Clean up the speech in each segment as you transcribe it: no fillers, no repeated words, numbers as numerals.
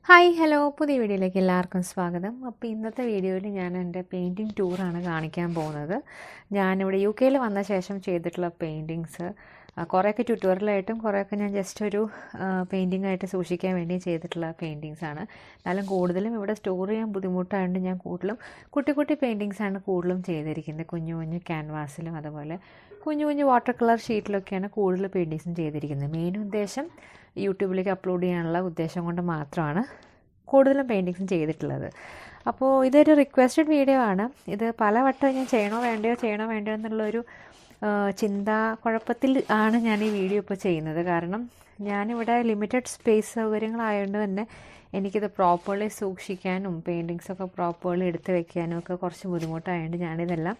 Hi hello പുതിയ വീഡിയോയിലേക്ക് എല്ലാവർക്കും സ്വാഗതം. അപ്പോൾ ഇന്നത്തെ വീഡിയോയിൽ ഞാൻ എൻ്റെ പെയിൻറ്റിങ് ടൂറാണ് കാണിക്കാൻ പോകുന്നത്. ഞാനിവിടെ UK വന്ന ശേഷം ചെയ്തിട്ടുള്ള പെയിൻറ്റിങ്സ് കുറേയൊക്കെ ട്യൂട്ടോറിയലായിട്ടും കുറേയൊക്കെ ഞാൻ ജസ്റ്റ് ഒരു പെയിൻറ്റിംഗ് ആയിട്ട് സൂക്ഷിക്കാൻ വേണ്ടി ചെയ്തിട്ടുള്ള പെയിൻറ്റിങ്സാണ്. എന്നാലും കൂടുതലും ഇവിടെ സ്റ്റോർ ചെയ്യാൻ ബുദ്ധിമുട്ടായതുകൊണ്ട് ഞാൻ കൂടുതലും കുട്ടി കുട്ടി പെയിൻറ്റിങ്സാണ് കൂടുതലും ചെയ്തിരിക്കുന്നത്. കുഞ്ഞു കുഞ്ഞു ക്യാൻവാസിലും അതുപോലെ കുഞ്ഞു കുഞ്ഞു വാട്ടർ കളർ ഷീറ്റിലൊക്കെയാണ് കൂടുതൽ പെയിൻറ്റിങ്സും ചെയ്തിരിക്കുന്നത്. മെയിൻ ഉദ്ദേശം യൂട്യൂബിലേക്ക് അപ്ലോഡ് ചെയ്യാനുള്ള ഉദ്ദേശം കൊണ്ട് മാത്രമാണ് കൂടുതലും പെയിൻറ്റിങ്സും ചെയ്തിട്ടുള്ളത്. അപ്പോൾ ഇതൊരു റിക്വസ്റ്റഡ് വീഡിയോ ആണ്. ഇത് പലവട്ടം ഞാൻ ചെയ്യണോ വേണ്ടയോ എന്നുള്ളൊരു കുഴപ്പത്തിൽ ആണ് ഞാൻ ഈ വീഡിയോ ഇപ്പോൾ ചെയ്യുന്നത്. കാരണം ഞാനിവിടെ ലിമിറ്റഡ് സ്പേസ് സൗകര്യങ്ങളായതുകൊണ്ട് തന്നെ എനിക്കിത് പ്രോപ്പർലി സൂക്ഷിക്കാനും പെയിൻറ്റിങ്സൊക്കെ പ്രോപ്പർലി എടുത്ത് വെക്കാനും ഒക്കെ കുറച്ച് ബുദ്ധിമുട്ടായതുകൊണ്ട് ഞാനിതെല്ലാം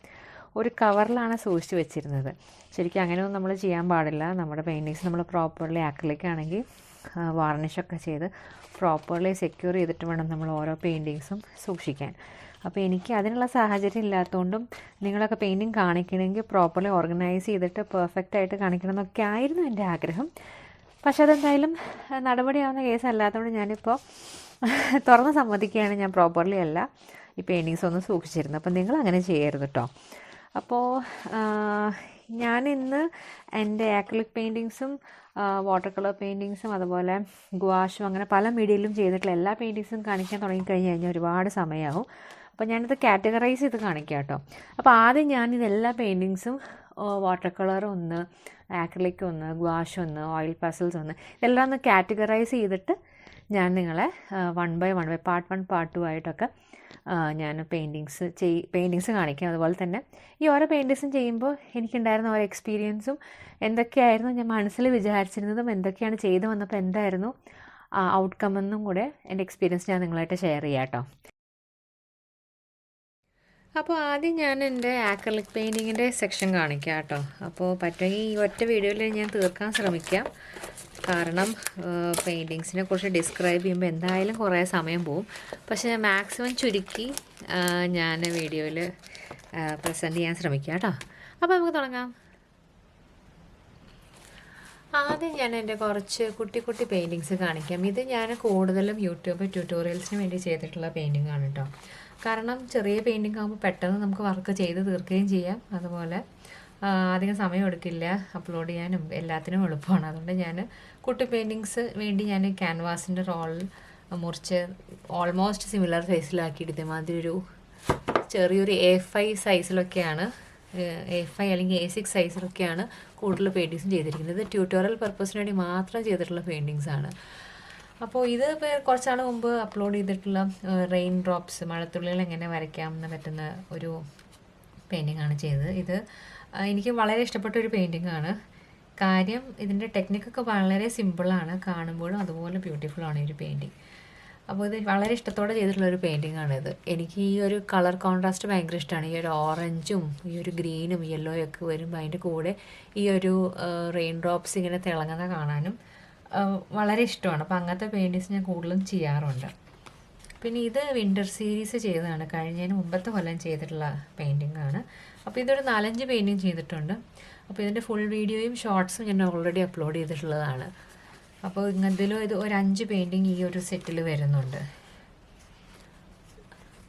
ഒരു കവറിലാണ് സൂക്ഷിച്ച് വെച്ചിരുന്നത്. ശരിക്കും അങ്ങനെയൊന്നും നമ്മൾ ചെയ്യാൻ പാടില്ല. നമ്മുടെ പെയിൻറ്റിങ്സ് നമ്മൾ പ്രോപ്പർലി ആക്രിലിക്കാണെങ്കിൽ വാർണിഷൊക്കെ ചെയ്ത് പ്രോപ്പർലി സെക്യൂർ ചെയ്തിട്ട് വേണം നമ്മൾ ഓരോ പെയിൻറ്റിങ്സും സൂക്ഷിക്കാൻ. അപ്പോൾ എനിക്ക് അതിനുള്ള സാഹചര്യം ഇല്ലാത്തതുകൊണ്ടും നിങ്ങളൊക്കെ പെയിൻറ്റിങ് കാണിക്കണമെങ്കിൽ പ്രോപ്പർലി ഓർഗനൈസ് ചെയ്തിട്ട് പെർഫെക്റ്റായിട്ട് കാണിക്കണം എന്നൊക്കെ ആയിരുന്നു എൻ്റെ ആഗ്രഹം. പക്ഷേ അതെന്തായാലും നടപടിയാവുന്ന കേസ് അല്ലാത്തതുകൊണ്ട് ഞാനിപ്പോൾ തുറന്ന് സമ്മതിക്കുകയാണ്, ഞാൻ പ്രോപ്പർലി അല്ല ഈ പെയിൻറ്റിങ്സ് ഒന്നും സൂക്ഷിച്ചിരുന്നത്. അപ്പോൾ നിങ്ങൾ അങ്ങനെ ചെയ്യരുത് കേട്ടോ. അപ്പോൾ ഞാനിന്ന് എൻ്റെ ആക്രിലിക് പെയിൻറ്റിങ്സും വാട്ടർ കളർ പെയിൻറ്റിങ്സും അതുപോലെ ഗുവാഷും അങ്ങനെ പല മീഡിയയിലും ചെയ്തിട്ടുള്ള എല്ലാ പെയിൻറ്റിങ്സും കാണിക്കാൻ തുടങ്ങിക്കഴിഞ്ഞ് കഴിഞ്ഞാൽ ഒരുപാട് സമയമാകും. അപ്പോൾ ഞാനിത് കാറ്റഗറൈസ് ചെയ്ത് കാണിക്കാം കേട്ടോ. അപ്പോൾ ആദ്യം ഞാനിതെല്ലാ പെയിൻറ്റിങ്സും വാട്ടർ കളർ ഒന്ന്, ആക്രിലിക് ഒന്ന്, ഗുവാഷ് ഒന്ന്, ഓയിൽ പാസൽസ് ഒന്ന്, ഇതെല്ലാം ഒന്ന് കാറ്റഗറൈസ് ചെയ്തിട്ട് ഞാൻ നിങ്ങളെ വൺ ബൈ പാർട്ട് 1 പാർട്ട് 2 ആയിട്ടൊക്കെ ഞാൻ പെയിൻറ്റിങ്സ് കാണിക്കാം. അതുപോലെ തന്നെ ഈ ഓരോ പെയിൻറ്റിങ്സും ചെയ്യുമ്പോൾ എനിക്കുണ്ടായിരുന്ന ഓരോ എക്സ്പീരിയൻസും എന്തൊക്കെയായിരുന്നു ഞാൻ മനസ്സിൽ വിചാരിച്ചിരുന്നതും എന്തൊക്കെയാണ് ചെയ്തു വന്നപ്പോൾ എന്തായിരുന്നു ഔട്ട്കം എന്നും കൂടെ എൻ്റെ എക്സ്പീരിയൻസ് ഞാൻ നിങ്ങളായിട്ട് ഷെയർ ചെയ്യാം കേട്ടോ. അപ്പോൾ ആദ്യം ഞാൻ എൻ്റെ ആക്രിലിക് പെയിൻറ്റിങ്ങിൻ്റെ സെക്ഷൻ കാണിക്കാം കേട്ടോ. അപ്പോൾ പറ്റുമെങ്കിൽ ഈ ഒറ്റ വീഡിയോയിൽ ഞാൻ തീർക്കാൻ ശ്രമിക്കാം. കാരണം പെയിൻറ്റിങ്സിനെ കുറിച്ച് ഡിസ്ക്രൈബ് ചെയ്യുമ്പോൾ എന്തായാലും കുറേ സമയം പോവും. പക്ഷേ മാക്സിമം ചുരുക്കി ഞാൻ വീഡിയോയിൽ പ്രസൻറ്റ് ചെയ്യാൻ ശ്രമിക്കാം കേട്ടോ. അപ്പോൾ നമുക്ക് തുടങ്ങാം. ആദ്യം ഞാൻ എൻ്റെ കുറച്ച് കുട്ടി കുട്ടി പെയിൻറ്റിങ്സ് കാണിക്കാം. ഇത് ഞാൻ കൂടുതലും യൂട്യൂബ് ട്യൂട്ടോറിയൽസിന് വേണ്ടി ചെയ്തിട്ടുള്ള പെയിൻറ്റിംഗ് ആണ് കേട്ടോ. കാരണം ചെറിയ പെയിൻറ്റിംഗ് ആകുമ്പോൾ പെട്ടെന്ന് നമുക്ക് വർക്ക് ചെയ്ത് തീർക്കുകയും ചെയ്യാം. അതുപോലെ അധികം സമയം എടുക്കില്ല, അപ്ലോഡ് ചെയ്യാനും എല്ലാത്തിനും എളുപ്പമാണ്. അതുകൊണ്ട് ഞാൻ കുട്ടി പെയിൻറ്റിങ്സ് വേണ്ടി ഞാൻ ക്യാൻവാസിൻ്റെ റോൾ മുറിച്ച് ഓൾമോസ്റ്റ് സിമിലർ സൈസിലാക്കിയിട്ട് ഇതേമാതിരി ഒരു ചെറിയൊരു A5 സൈസിലൊക്കെയാണ്, A5 അല്ലെങ്കിൽ A6 സൈസിലൊക്കെയാണ് കൂടുതൽ പെയിൻറ്റിങ്സും ചെയ്തിരിക്കുന്നത്. ഇത് ട്യൂട്ടോറിയൽ പർപ്പസിന് വേണ്ടി മാത്രം ചെയ്തിട്ടുള്ള പെയിൻറ്റിങ്സ് ആണ്. അപ്പോൾ ഇത് കുറച്ച് നാൾ മുമ്പ് അപ്ലോഡ് ചെയ്തിട്ടുള്ള റെയിൻ ഡ്രോപ്സ്, മഴത്തുള്ളികൾ എങ്ങനെ വരയ്ക്കാമെന്ന് പറ്റുന്ന ഒരു പെയിൻറ്റിംഗ് ആണ് ചെയ്തത്. ഇത് എനിക്ക് വളരെ ഇഷ്ടപ്പെട്ട ഒരു പെയിൻറ്റിംഗ് ആണ്. കാര്യം ഇതിൻ്റെ ടെക്നിക്കൊക്കെ വളരെ സിമ്പിളാണ്, കാണുമ്പോഴും അതുപോലെ ബ്യൂട്ടിഫുള്ളാണ് ഈ ഒരു പെയിൻറ്റിങ്. അപ്പോൾ ഇത് വളരെ ഇഷ്ടത്തോടെ ചെയ്തിട്ടുള്ളൊരു പെയിൻറ്റിംഗ് ആണിത്. എനിക്ക് ഈ ഒരു കളർ കോൺട്രാസ്റ്റ് ഭയങ്കര ഇഷ്ടമാണ്. ഈ ഒരു ഓറഞ്ചും ഈ ഒരു ഗ്രീനും യെല്ലോയും ഒക്കെ വരുമ്പോൾ അതിൻ്റെ കൂടെ ഈ ഒരു റെയിൻ ഡ്രോപ്സ് ഇങ്ങനെ തിളങ്ങുന്ന കാണാനും വളരെ ഇഷ്ടമാണ്. അപ്പോൾ അങ്ങനത്തെ പെയിൻറ്റിങ്സ് ഞാൻ കൂടുതലും ചെയ്യാറുണ്ട്. പിന്നെ ഇത് വിൻ്റർ സീരീസ് ചെയ്തതാണ്, കഴിഞ്ഞതിന് മുമ്പത്തെ കൊല്ലം ചെയ്തിട്ടുള്ള പെയിൻറ്റിംഗ് ആണ്. അപ്പോൾ ഇതൊരു 4-5 പെയിൻറ്റിങ് ചെയ്തിട്ടുണ്ട്. അപ്പോൾ ഇതിൻ്റെ ഫുൾ വീഡിയോയും ഷോർട്സും ഞാൻ ഓൾറെഡി അപ്ലോഡ് ചെയ്തിട്ടുള്ളതാണ്. അപ്പോൾ ഇതിലും ഇത് ഒരു 5 പെയിൻറ്റിങ് ഈ ഒരു സെറ്റിൽ വരുന്നുണ്ട്.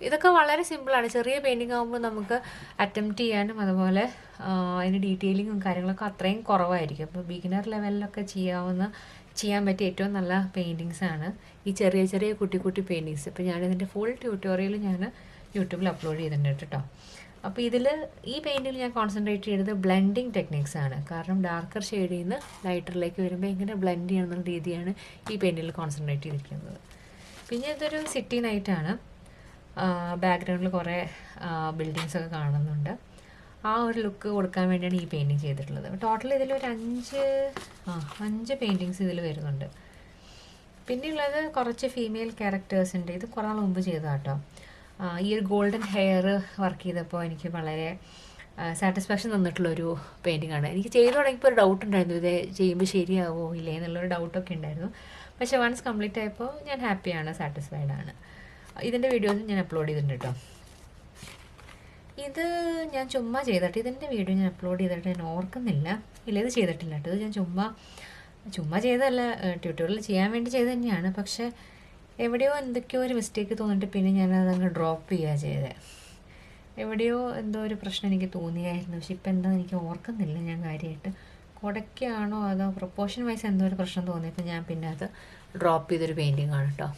ഇതൊക്കെ വളരെ സിമ്പിളാണ്. ചെറിയ പെയിൻറ്റിങ് ആകുമ്പോൾ നമുക്ക് അറ്റംപ്റ്റ് ചെയ്യാനും അതുപോലെ അതിൻ്റെ ഡീറ്റെയിലിങ്ങും കാര്യങ്ങളൊക്കെ അത്രയും കുറവായിരിക്കും. അപ്പോൾ ബിഗിനർ ലെവലിലൊക്കെ ചെയ്യാൻ പറ്റിയ ഏറ്റവും നല്ല പെയിൻറ്റിങ്സ് ആണ് ഈ ചെറിയ ചെറിയ കുട്ടി കുട്ടി പെയിൻറ്റിങ്സ്. ഇപ്പോൾ ഞാനിതിൻ്റെ ഫുൾ ട്യൂട്ടോറിയൽ ഞാൻ യൂട്യൂബിൽ അപ്ലോഡ് ചെയ്തിട്ടുണ്ട് കേട്ടോ. അപ്പോൾ ഈ പെയിൻറ്റിൽ ഞാൻ കോൺസെൻട്രേറ്റ് ചെയ്തത് ബ്ലെൻഡിങ് ടെക്നിക്സ് ആണ്. കാരണം ഡാർക്കർ ഷെയ്ഡിൽ നിന്ന് ലൈറ്ററിലേക്ക് വരുമ്പോൾ എങ്ങനെ ബ്ലെൻഡ് ചെയ്യണമെന്നുള്ള രീതിയാണ് ഈ പെയിൻറ്റിൽ കോൺസെൻട്രേറ്റ് ചെയ്തിരിക്കുന്നത്. പിന്നെ ഇതൊരു സിറ്റി നൈറ്റാണ്. ബാക്ക്ഗ്രൗണ്ടിൽ കുറേ ബിൽഡിങ്സൊക്കെ കാണുന്നുണ്ട്. ആ ഒരു ലുക്ക് കൊടുക്കാൻ വേണ്ടിയാണ് ഈ പെയിൻറ്റിങ് ചെയ്തിട്ടുള്ളത്. ടോട്ടൽ ഇതിലൊരു 5 പെയിൻറ്റിങ്സ് ഇതിൽ വരുന്നുണ്ട്. പിന്നെയുള്ളത് കുറച്ച് ഫീമെയിൽ ക്യാരക്ടേഴ്സിൻ്റെ, ഇത് കുറേ നാൾ മുമ്പ് ചെയ്തതാണ് കേട്ടോ. ഈ ഒരു ഗോൾഡൻ ഹെയർ വർക്ക് ചെയ്തപ്പോൾ എനിക്ക് വളരെ സാറ്റിസ്ഫാക്ഷൻ തന്നിട്ടുള്ളൊരു പെയിൻറ്റിംഗ് ആണ്. എനിക്ക് ചെയ്തു തുടങ്ങിയപ്പോൾ ഒരു ഡൗട്ട് ഉണ്ടായിരുന്നു, ഇത് ചെയ്യുമ്പോൾ ശരിയാവോ ഇല്ലേ എന്നുള്ളൊരു ഡൗട്ടൊക്കെ ഉണ്ടായിരുന്നു. പക്ഷേ വൺസ് കംപ്ലീറ്റ് ആയപ്പോൾ ഞാൻ ഹാപ്പിയാണ്, സാറ്റിസ്ഫൈഡ് ആണ്. ഇതിൻ്റെ വീഡിയോസ് ഞാൻ അപ്ലോഡ് ചെയ്തിട്ടുണ്ട് കേട്ടോ. ഇത് ഞാൻ ചുമ്മാ ചെയ്തിട്ട് ഇതിൻ്റെ വീഡിയോ ഞാൻ അപ്ലോഡ് ചെയ്തിട്ട് ഞാൻ ഓർക്കുന്നില്ല. ഇല്ല, ഇത് ചെയ്തിട്ടില്ല കേട്ടോ. ഇത് ഞാൻ ചുമ്മാ ചെയ്തതല്ല, ട്യൂട്ടോറിയൽ ചെയ്യാൻ വേണ്ടി ചെയ്ത് തന്നെയാണ്. പക്ഷേ എവിടെയോ എന്തൊക്കെയോ ഒരു മിസ്റ്റേക്ക് തോന്നിയിട്ട് പിന്നെ ഞാനതങ്ങ് ഡ്രോപ്പ് ചെയ്യുക ചെയ്തത്. എവിടെയോ എന്തോ ഒരു പ്രശ്നം എനിക്ക് തോന്നിയായിരുന്നു, പക്ഷെ ഇപ്പം എന്താ എനിക്ക് ഓർക്കുന്നില്ല ഞാൻ കാര്യമായിട്ട്. കുടയ്ക്കാണോ അതോ പ്രൊപ്പോർഷൻ വൈസ് എന്തോ ഒരു പ്രശ്നം തോന്നിയപ്പോൾ ഞാൻ പിന്നെ അത് ഡ്രോപ്പ് ചെയ്തൊരു പെയിൻറ്റിങ് ആണ് കേട്ടോ.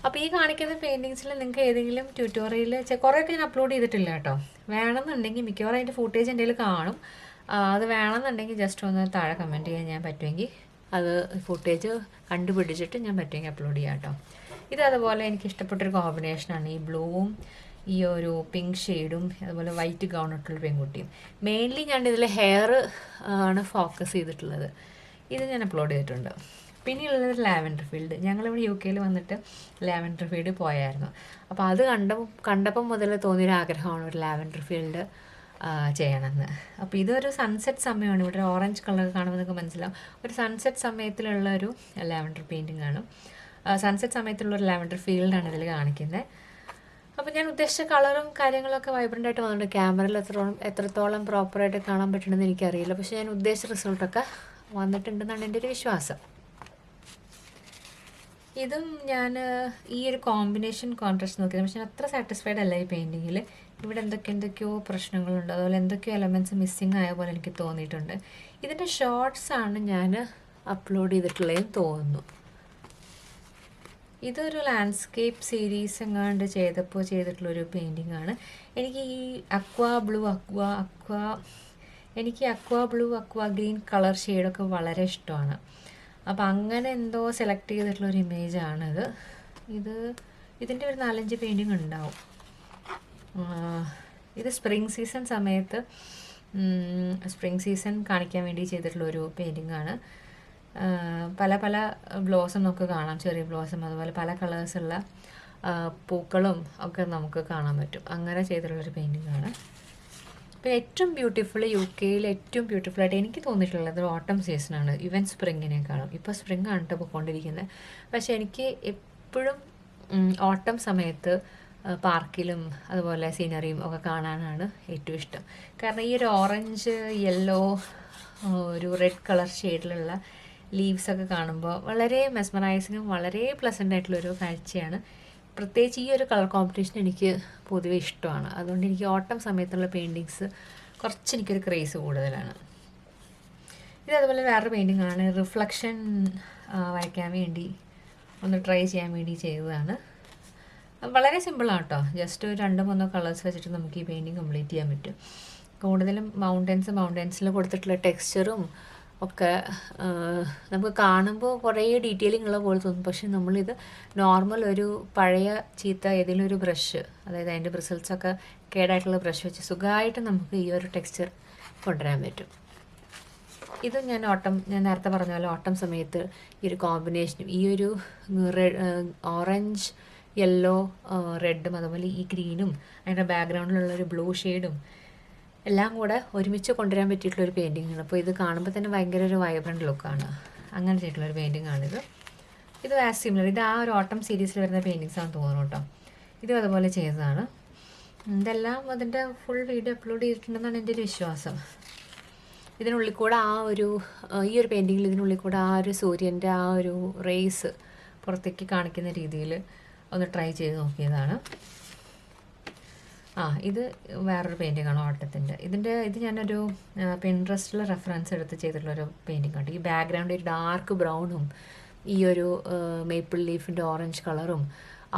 അപ്പോൾ ഈ കാണിക്കുന്ന പെയിൻറ്റിങ്സിൽ നിങ്ങൾക്ക് ഏതെങ്കിലും ട്യൂട്ടോറിയൽ കുറേയൊക്കെ ഞാൻ അപ്ലോഡ് ചെയ്തിട്ടില്ല കേട്ടോ. വേണമെന്നുണ്ടെങ്കിൽ മിക്കവാറും അതിൻ്റെ ഫുട്ടേജ് എൻ്റെ കയ്യിൽ കാണും. അത് വേണമെന്നുണ്ടെങ്കിൽ ജസ്റ്റ് ഒന്ന് താഴെ കമൻറ്റ് ചെയ്യാൻ ഞാൻ പറ്റുമെങ്കിൽ അത് ഫുട്ടേജ് കണ്ടുപിടിച്ചിട്ട് ഞാൻ പറ്റുമെങ്കിൽ അപ്ലോഡ് ചെയ്യാം കേട്ടോ. ഇത് അതുപോലെ എനിക്ക് ഇഷ്ടപ്പെട്ടൊരു കോമ്പിനേഷനാണ് ഈ ബ്ലൂവും ഈ ഒരു പിങ്ക് ഷെയ്ഡും അതുപോലെ വൈറ്റ് ഗൗൺ ഇട്ടുള്ള പെൺകുട്ടിയും. മെയിൻലി ഞാൻ ഇതിൽ ഹെയർ ആണ് ഫോക്കസ് ചെയ്തിട്ടുള്ളത്. ഇത് ഞാൻ അപ്ലോഡ് ചെയ്തിട്ടുണ്ട്. പിന്നെയുള്ളത് ലാവൻഡർ ഫീൽഡ്. ഞങ്ങളിവിടെ UK വന്നിട്ട് ലാവൻഡർ ഫീൽഡ് പോയായിരുന്നു. അപ്പോൾ അത് കണ്ടപ്പം മുതൽ തോന്നിയൊരു ആഗ്രഹമാണ് ഒരു ലാവൻഡർ ഫീൽഡ് ചെയ്യണമെന്ന്. അപ്പോൾ ഇതൊരു സൺസെറ്റ് സമയമാണ്. ഇവിടെ ഓറഞ്ച് കളർ കാണുമ്പോൾ നിങ്ങൾക്ക് മനസ്സിലാവും. ഒരു സൺസെറ്റ് സമയത്തിലുള്ള ഒരു ലാവൻഡർ പെയിൻറ്റിംഗ് ആണ്. സൺസെറ്റ് സമയത്തുള്ള ഒരു ലാവൻഡർ ഫീൽഡാണ് ഇതിൽ കാണിക്കുന്നത്. അപ്പോൾ ഞാൻ ഉദ്ദേശിച്ച കളറും കാര്യങ്ങളൊക്കെ വൈബ്രൻ്റ് ആയിട്ട് വന്നിട്ടുണ്ട്. ക്യാമറയിൽ എത്രത്തോളം പ്രോപ്പറായിട്ട് കാണാൻ പറ്റണമെന്ന് എനിക്കറിയില്ല, പക്ഷേ ഞാൻ ഉദ്ദേശിച്ച റിസൾട്ടൊക്കെ വന്നിട്ടുണ്ടെന്നാണ് എൻ്റെ ഒരു വിശ്വാസം. ഇതും ഞാൻ ഈ ഒരു കോമ്പിനേഷൻ കോൺട്രാസ്റ്റ് നോക്കിയത്, പക്ഷേ അത്ര സാറ്റിസ്ഫൈഡ് അല്ല ഈ പെയിൻറ്റിങ്ങിൽ. ഇവിടെ എന്തൊക്കെയോ പ്രശ്നങ്ങളുണ്ട്, അതുപോലെ എന്തൊക്കെയോ എലമെൻറ്റ്സ് മിസ്സിങ് ആയ പോലെ എനിക്ക് തോന്നിയിട്ടുണ്ട്. ഇതിൻ്റെ ഷോർട്സാണ് ഞാൻ അപ്ലോഡ് ചെയ്തിട്ടുള്ളതെന്ന് തോന്നുന്നു. ഇതൊരു ലാൻഡ്സ്കേപ്പ് സീരീസ് എങ്ങാണ്ട് ചെയ്തിട്ടുള്ളൊരു പെയിൻറ്റിംഗ് ആണ്. എനിക്ക് ഈ aqua blue aqua green colour ഷെയ്ഡൊക്കെ വളരെ ഇഷ്ടമാണ്. അപ്പോൾ അങ്ങനെ എന്തോ സെലക്ട് ചെയ്തിട്ടുള്ളൊരു ഇമേജാണിത്. ഇതിൻ്റെ ഒരു 4-5 പെയിൻറ്റിങ് ഉണ്ടാവും. ഇത് സ്പ്രിംഗ് സീസൺ കാണിക്കാൻ വേണ്ടി ചെയ്തിട്ടുള്ളൊരു പെയിൻറ്റിംഗ് ആണ്. പല ബ്ലോസം നമുക്ക് കാണാം, ചെറിയ ബ്ലോസം, അതുപോലെ പല കളേഴ്സുള്ള പൂക്കളും ഒക്കെ നമുക്ക് കാണാൻ പറ്റും. അങ്ങനെ ചെയ്തിട്ടുള്ളൊരു പെയിൻറ്റിംഗ് ആണ്. ഇപ്പോൾ ഏറ്റവും ബ്യൂട്ടിഫുൾ UK ഏറ്റവും ബ്യൂട്ടിഫുള്ളായിട്ട് എനിക്ക് തോന്നിയിട്ടുള്ളത് ഓട്ടം സീസണാണ്, ഈവൻ സ്പ്രിങ്ങിനേക്കാളും. ഇപ്പോൾ സ്പ്രിങ് ആണ് കേട്ടോ പോയിക്കൊണ്ടിരിക്കുന്നത്. പക്ഷേ എനിക്ക് എപ്പോഴും ഓട്ടം സമയത്ത് പാർക്കിലും അതുപോലെ സീനറിയും ഒക്കെ കാണാനാണ് ഏറ്റവും ഇഷ്ടം. കാരണം ഈ ഒരു ഓറഞ്ച്, യെല്ലോ, ഒരു റെഡ് കളർ ഷെയ്ഡിലുള്ള ലീവ്സൊക്കെ കാണുമ്പോൾ വളരെ മെസ്മറൈസിങ്ങും വളരെ പ്ലസൻ്റ് ആയിട്ടുള്ളൊരു കാഴ്ചയാണ്. പ്രത്യേകിച്ച് ഈ ഒരു കളർ കോമ്പിനേഷൻ എനിക്ക് പൊതുവെ ഇഷ്ടമാണ്. അതുകൊണ്ട് എനിക്ക് ഓട്ടം സമയത്തുള്ള പെയിൻറ്റിങ്സ് കുറച്ച് എനിക്കൊരു ക്രേസ് കൂടുതലാണ്. ഇത് അതുപോലെ വേറൊരു പെയിൻറ്റിംഗ് ആണ്. റിഫ്ലക്ഷൻ വരയ്ക്കാൻ വേണ്ടി ഒന്ന് ട്രൈ ചെയ്യാൻ വേണ്ടി ചെയ്തതാണ്. വളരെ സിമ്പിളാണ് കേട്ടോ. ജസ്റ്റ് 2-3 കളേഴ്സ് വെച്ചിട്ട് നമുക്ക് ഈ പെയിൻറ്റിങ് കംപ്ലീറ്റ് ചെയ്യാൻ പറ്റും. കൂടുതലും മൗണ്ടൻസിൽ കൊടുത്തിട്ടുള്ള ടെക്സ്ചറും ഒക്കെ നമുക്ക് കാണുമ്പോൾ കുറേ ഡീറ്റെയിലിംഗ് ഉള്ള പോലെ തോന്നും. പക്ഷെ നമ്മളിത് നോർമൽ ഒരു പഴയ ചീത്ത ഏതെങ്കിലും ഒരു ബ്രഷ്, അതായത് അതിൻ്റെ ബ്രിസിൽസൊക്കെ കേടായിട്ടുള്ള ബ്രഷ് വെച്ച് സുഖമായിട്ട് നമുക്ക് ഈ ഒരു ടെക്സ്ചർ കൊണ്ടുവരാൻ പറ്റും. ഇത് ഞാൻ നേരത്തെ പറഞ്ഞ പോലെ ഓട്ടം സമയത്ത് ഈ ഒരു കോമ്പിനേഷനും ഈ ഒരു ഓറഞ്ച്, യെല്ലോ, റെഡും അതുപോലെ ഈ ഗ്രീനും അതിൻ്റെ ബാക്ക്ഗ്രൗണ്ടിലുള്ളൊരു ബ്ലൂ ഷെയ്ഡും എല്ലാം കൂടെ ഒരുമിച്ച് കൊണ്ടുവരാൻ പറ്റിയിട്ടുള്ളൊരു പെയിൻറ്റിങ്ങാണ്. അപ്പോൾ ഇത് കാണുമ്പോൾ തന്നെ ഭയങ്കര ഒരു വൈബ്രൻ്റ് ലുക്കാണ്. അങ്ങനെ ചെയ്തിട്ടുള്ളൊരു പെയിൻറ്റിങ്ങാണിത്. ഇത് ആസ് സിമിലർ, ഇത് ആ ഒരു ഓട്ടം സീരീസിൽ വരുന്ന പെയിൻറ്റിങ്സ് ആണെന്ന് തോന്നുന്നു കേട്ടോ. ഇതും അതുപോലെ ചെയ്തതാണ്. ഇതെല്ലാം അതിൻ്റെ ഫുൾ വീഡിയോ അപ്ലോഡ് ചെയ്തിട്ടുണ്ടെന്നാണ് എൻ്റെ ഒരു വിശ്വാസം. ഇതിനുള്ളിൽ കൂടെ ഈ ഒരു പെയിൻറ്റിങ്ങിൽ ഇതിനുള്ളിൽ കൂടെ ആ ഒരു സൂര്യൻ്റെ ആ ഒരു റേസ് പുറത്തേക്ക് കാണിക്കുന്ന രീതിയിൽ ഒന്ന് ട്രൈ ചെയ്ത് നോക്കിയതാണ്. ഇത് വേറൊരു പെയിൻറ്റിങ്ങാണ് ഓട്ടത്തിൻ്റെ. ഇത് ഞാനൊരു പിൻട്രസ്റ്റിൽ റെഫറൻസ് എടുത്ത് ചെയ്തിട്ടുള്ളൊരു പെയിൻറ്റിംഗ് ആണ്. ഈ ബാക്ക്ഗ്രൗണ്ട് ഒരു ഡാർക്ക് ബ്രൗണും ഈ ഒരു മേപ്പിൾ ലീഫിൻ്റെ ഓറഞ്ച് കളറും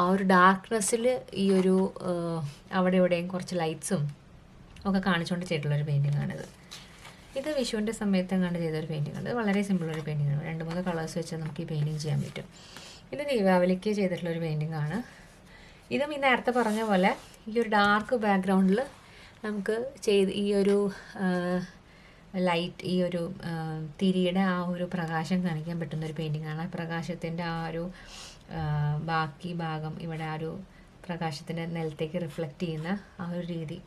ആ ഒരു ഡാർക്ക്നെസ്സിൽ ഈ ഒരു അവിടെ ഇവിടെയും കുറച്ച് ലൈറ്റ്സും ഒക്കെ കാണിച്ചുകൊണ്ട് ചെയ്തിട്ടുള്ളൊരു പെയിൻറ്റിങ്ങാണിത്. ഇത് വിഷുവിൻ്റെ സമയത്ത് എങ്ങാണ്ട് ചെയ്തൊരു പെയിൻറ്റിംഗ് ആണ്. വളരെ സിമ്പിളൊരു പെയിൻറ്റിങ്ങാണ്. 2-3 കളേഴ്സ് വെച്ച് നമുക്ക് ഈ പെയിൻറ്റിങ് ചെയ്യാൻ പറ്റും. ഇത് ദീപാവലിക്ക് ചെയ്തിട്ടുള്ളൊരു പെയിൻറ്റിംഗ് ആണ്. ഇതും ഈ നേരത്തെ പറഞ്ഞ പോലെ ഈ ഒരു ഡാർക്ക് ബാക്ക്ഗ്രൗണ്ടിൽ നമുക്ക് ഈ ഒരു ലൈറ്റ്, ഈ ഒരു തിരിയുടെ ആ ഒരു പ്രകാശം കാണിക്കാൻ പറ്റുന്നൊരു പെയിൻറ്റിങ്ങാണ്. ആ പ്രകാശത്തിൻ്റെ ആ ഒരു ബാക്കി ഭാഗം ഇവിടെ ആ ഒരു പ്രകാശത്തിൻ്റെ നിലത്തേക്ക് റിഫ്ലക്റ്റ് ചെയ്യുന്ന ആ ഒരു രീതി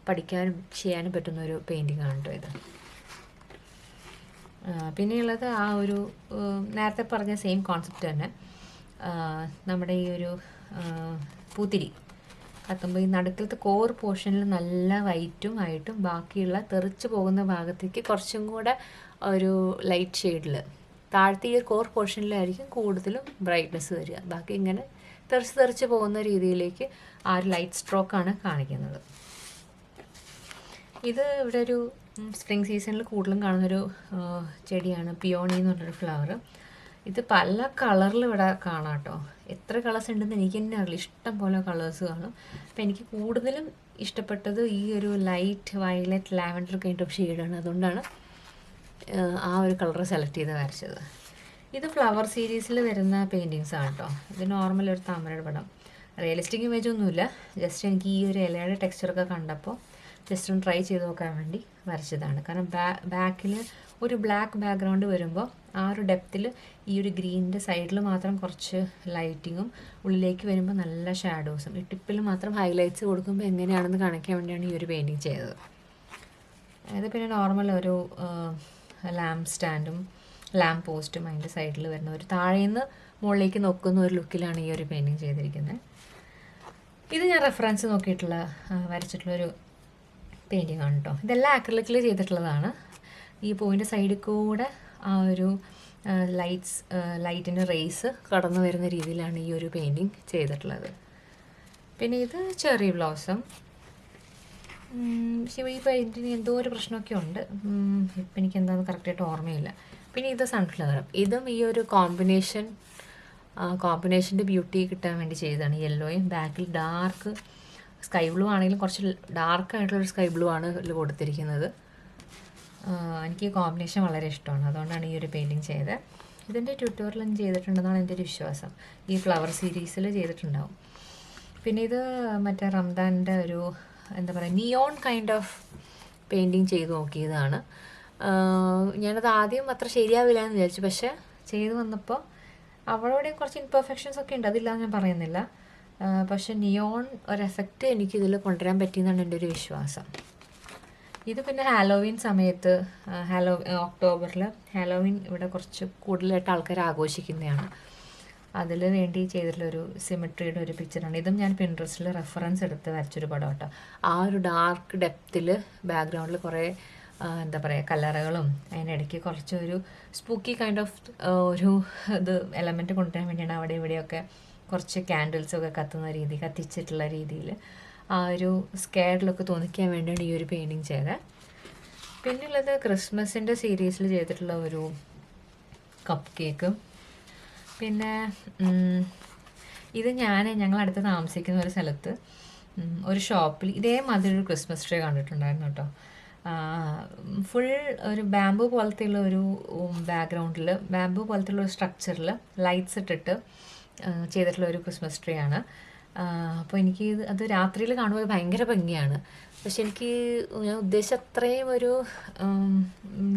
പഠിക്കാനും ചെയ്യാനും പറ്റുന്നൊരു പെയിൻറ്റിങ്ങാണ് കേട്ടോ ഇത്. പിന്നെയുള്ളത് ആ ഒരു നേരത്തെ പറഞ്ഞ സെയിം കോൺസെപ്റ്റ് തന്നെ. നമ്മുടെ ഈ ഒരു പൂത്തിരി കത്തുമ്പോൾ ഈ നടുക്കലത്തെ കോർ പോർഷനിൽ നല്ല വൈറ്റും ബാക്കിയുള്ള തെറിച്ച് പോകുന്ന ഭാഗത്തേക്ക് കുറച്ചും കൂടെ ഒരു ലൈറ്റ് ഷെയ്ഡിൽ താഴത്തെ ഈ ഒരു കോർ പോർഷനിലായിരിക്കും കൂടുതലും ബ്രൈറ്റ്നസ് വരിക. ബാക്കി ഇങ്ങനെ തെറിച്ച് പോകുന്ന രീതിയിലേക്ക് ആ ഒരു ലൈറ്റ് സ്ട്രോക്കാണ് കാണിക്കുന്നത്. ഇത് ഇവിടെ ഒരു സ്പ്രിംഗ് സീസണിൽ കൂടുതലും കാണുന്നൊരു ചെടിയാണ് പിയോണി എന്ന് പറഞ്ഞൊരു ഫ്ലവർ. ഇത് പല കളറിൽ ഇവിടെ കാണാം കേട്ടോ. എത്ര കളേഴ്സ് ഉണ്ടെന്ന് എനിക്ക് തന്നെ അറിയില്ല, ഇഷ്ടം പോലെ കളേഴ്സ് കാണും. അപ്പോൾ എനിക്ക് കൂടുതലും ഇഷ്ടപ്പെട്ടത് ഈ ഒരു light violet lavender kind of ഷെയ്ഡാണ്. അതുകൊണ്ടാണ് ആ ഒരു കളർ സെലക്ട് ചെയ്ത് വരച്ചത്. ഇത് ഫ്ലവർ സീരീസിൽ വരുന്ന പെയിൻറ്റിങ്സ് ആണ് കേട്ടോ. ഇത് നോർമൽ ഒരു താമരയുടെ പടം, റിയലിസ്റ്റിക് ഇമേജ് ഒന്നുമില്ല. ജസ്റ്റ് എനിക്ക് ഈ ഒരു ഇലയുടെ ടെക്സ്ചറൊക്കെ കണ്ടപ്പോൾ ജസ്റ്റ് ഒന്ന് ട്രൈ ചെയ്ത് നോക്കാൻ വേണ്ടി വരച്ചതാണ്. കാരണം ബാക്കിൽ ഒരു ബ്ലാക്ക് ബാക്ക്ഗ്രൗണ്ട് വരുമ്പോൾ ആ ഒരു ഡെപ്തിൽ ഈ ഒരു ഗ്രീനിൻ്റെ സൈഡിൽ മാത്രം കുറച്ച് ലൈറ്റിങ്ങും ഉള്ളിലേക്ക് വരുമ്പോൾ നല്ല ഷാഡോസും, ഈ ടിപ്പിൽ മാത്രം ഹൈലൈറ്റ്സ് കൊടുക്കുമ്പോൾ എങ്ങനെയാണെന്ന് കാണിക്കാൻ വേണ്ടിയാണ് ഈ ഒരു പെയിൻറ്റിങ് ചെയ്തത്. അത് പിന്നെ നോർമൽ ഒരു ലാമ്പ് സ്റ്റാൻഡും ലാമ്പ് പോസ്റ്റും അതിൻ്റെ സൈഡിൽ വരുന്ന ഒരു താഴേന്ന് മുകളിലേക്ക് നോക്കുന്ന ഒരു ലുക്കിലാണ് ഈ ഒരു പെയിൻറ്റിങ് ചെയ്തിരിക്കുന്നത്. ഇത് ഞാൻ റെഫറൻസ് നോക്കിയിട്ടുള്ള വരച്ചിട്ടുള്ളൊരു പെയിൻറ്റിങ് ആണ് കേട്ടോ. ഇതെല്ലാം ആക്രിലിക്കിൽ ചെയ്തിട്ടുള്ളതാണ്. ഈ പൂവിൻ്റെ സൈഡിൽ കൂടെ ആ ഒരു ലൈറ്റിൻ്റെ റേസ് കടന്നു വരുന്ന രീതിയിലാണ് ഈ ഒരു പെയിൻറ്റിങ് ചെയ്തിട്ടുള്ളത്. പിന്നെ ഇത് ചെറി ബ്ലോസം. ഈ പെയിൻറ്റിന് എന്തോ ഒരു പ്രശ്നമൊക്കെ ഉണ്ട്, ഇപ്പം എനിക്ക് എന്താണെന്ന് കറക്റ്റായിട്ട് ഓർമ്മയില്ല. പിന്നെ ഇത് സൺഫ്ലവർ. ഇതും ഈ ഒരു കോമ്പിനേഷൻ്റെ ബ്യൂട്ടി കിട്ടാൻ വേണ്ടി ചെയ്തതാണ്. യെല്ലോയും ബാക്കിൽ ഡാർക്ക് സ്കൈ ബ്ലൂ ആണെങ്കിലും കുറച്ച് ഡാർക്കായിട്ടുള്ളൊരു സ്കൈ ബ്ലൂ ആണ് ഇതിൽ കൊടുത്തിരിക്കുന്നത്. എനിക്ക് ഈ കോമ്പിനേഷൻ വളരെ ഇഷ്ടമാണ്, അതുകൊണ്ടാണ് ഈ ഒരു പെയിൻറ്റിങ് ചെയ്തത്. ഇതിൻ്റെ ട്യൂട്ടോറിയൽ ഞാൻ ചെയ്തിട്ടുണ്ടെന്നാണ് എൻ്റെ ഒരു വിശ്വാസം. ഈ ഫ്ലവർ സീരീസിൽ ചെയ്തിട്ടുണ്ടാവും. പിന്നെ ഇത് മറ്റേ റംദാൻ്റെ ഒരു എന്താ പറയുക നിയോൺ കൈൻഡ് ഓഫ് പെയിൻറ്റിങ് ചെയ്ത് നോക്കിയതാണ്. ഞാനത് ആദ്യം അത്ര ശരിയാവില്ല എന്ന് വിചാരിച്ചു, പക്ഷേ ചെയ്ത് വന്നപ്പോൾ അവളോടെയും കുറച്ച് ഇൻപെർഫെക്ഷൻസ് ഒക്കെ ഉണ്ട്, അതില്ലാന്ന് ഞാൻ പറയുന്നില്ല. പക്ഷെ നിയോൺ ഒരു എഫക്റ്റ് എനിക്കിതിൽ കൊണ്ടുവരാൻ പറ്റിയെന്നാണ് എൻ്റെ ഒരു വിശ്വാസം. ഇത് പിന്നെ ഹാലോവീൻ സമയത്ത് ഒക്ടോബറിൽ ഹാലോവീൻ ഇവിടെ കുറച്ച് കൂടുതലായിട്ട് ആൾക്കാർ ആഘോഷിക്കുന്നതാണ്. അതിൽ വേണ്ടി ചെയ്തിട്ടുള്ളൊരു സിമെട്രിയുടെ ഒരു പിക്ചറാണ്. ഇതും ഞാൻ പിൻട്രസ്റ്റിൽ റെഫറൻസ് എടുത്ത് വരച്ചൊരു പടം കേട്ടോ. ആ ഒരു ഡാർക്ക് ഡെപ്തിൽ ബാക്ക്ഗ്രൗണ്ടിൽ കുറേ എന്താ പറയുക കല്ലറകളും അതിനിടയ്ക്ക് കുറച്ചൊരു സ്പൂക്കി കൈൻഡ് ഓഫ് ഒരു ഇത് എലമെൻറ്റ് കൊണ്ടുവരാൻ വേണ്ടിയാണ് അവിടെ ഇവിടെയൊക്കെ കുറച്ച് ക്യാൻഡിൽസൊക്കെ കത്തിച്ചിട്ടുള്ള രീതിയിൽ ആ ഒരു സ്കെയറിലൊക്കെ തോന്നിക്കാൻ വേണ്ടിയാണ് ഈ ഒരു പെയിൻറ്റിങ് ചെയ്തത്. പിന്നെയുള്ളത് ക്രിസ്മസിൻ്റെ സീരീസിൽ ചെയ്തിട്ടുള്ള ഒരു കപ്പ് കേക്ക്. പിന്നെ ഇത് ഞങ്ങളടുത്ത് താമസിക്കുന്ന ഒരു സ്ഥലത്ത് ഒരു ഷോപ്പിൽ ഇതേമാതിരി ഒരു ക്രിസ്മസ് ട്രീ കണ്ടിട്ടുണ്ടായിരുന്നു കേട്ടോ. ഫുൾ ഒരു ബാംബു പോലത്തെയുള്ള ഒരു ബാക്ക്ഗ്രൗണ്ടിൽ ബാംബു പോലത്തെയുള്ള ഒരു സ്ട്രക്ചറിൽ ലൈറ്റ്സ് ഇട്ടിട്ട് ചെയ്തിട്ടുള്ള ഒരു ക്രിസ്മസ് ട്രീ ആണ്. അപ്പോൾ എനിക്ക് അത് രാത്രിയിൽ കാണുമ്പോൾ ഭയങ്കര ഭംഗിയാണ്. പക്ഷെ എനിക്ക് ഞാൻ ഉദ്ദേശിച്ച അത്രയും ഒരു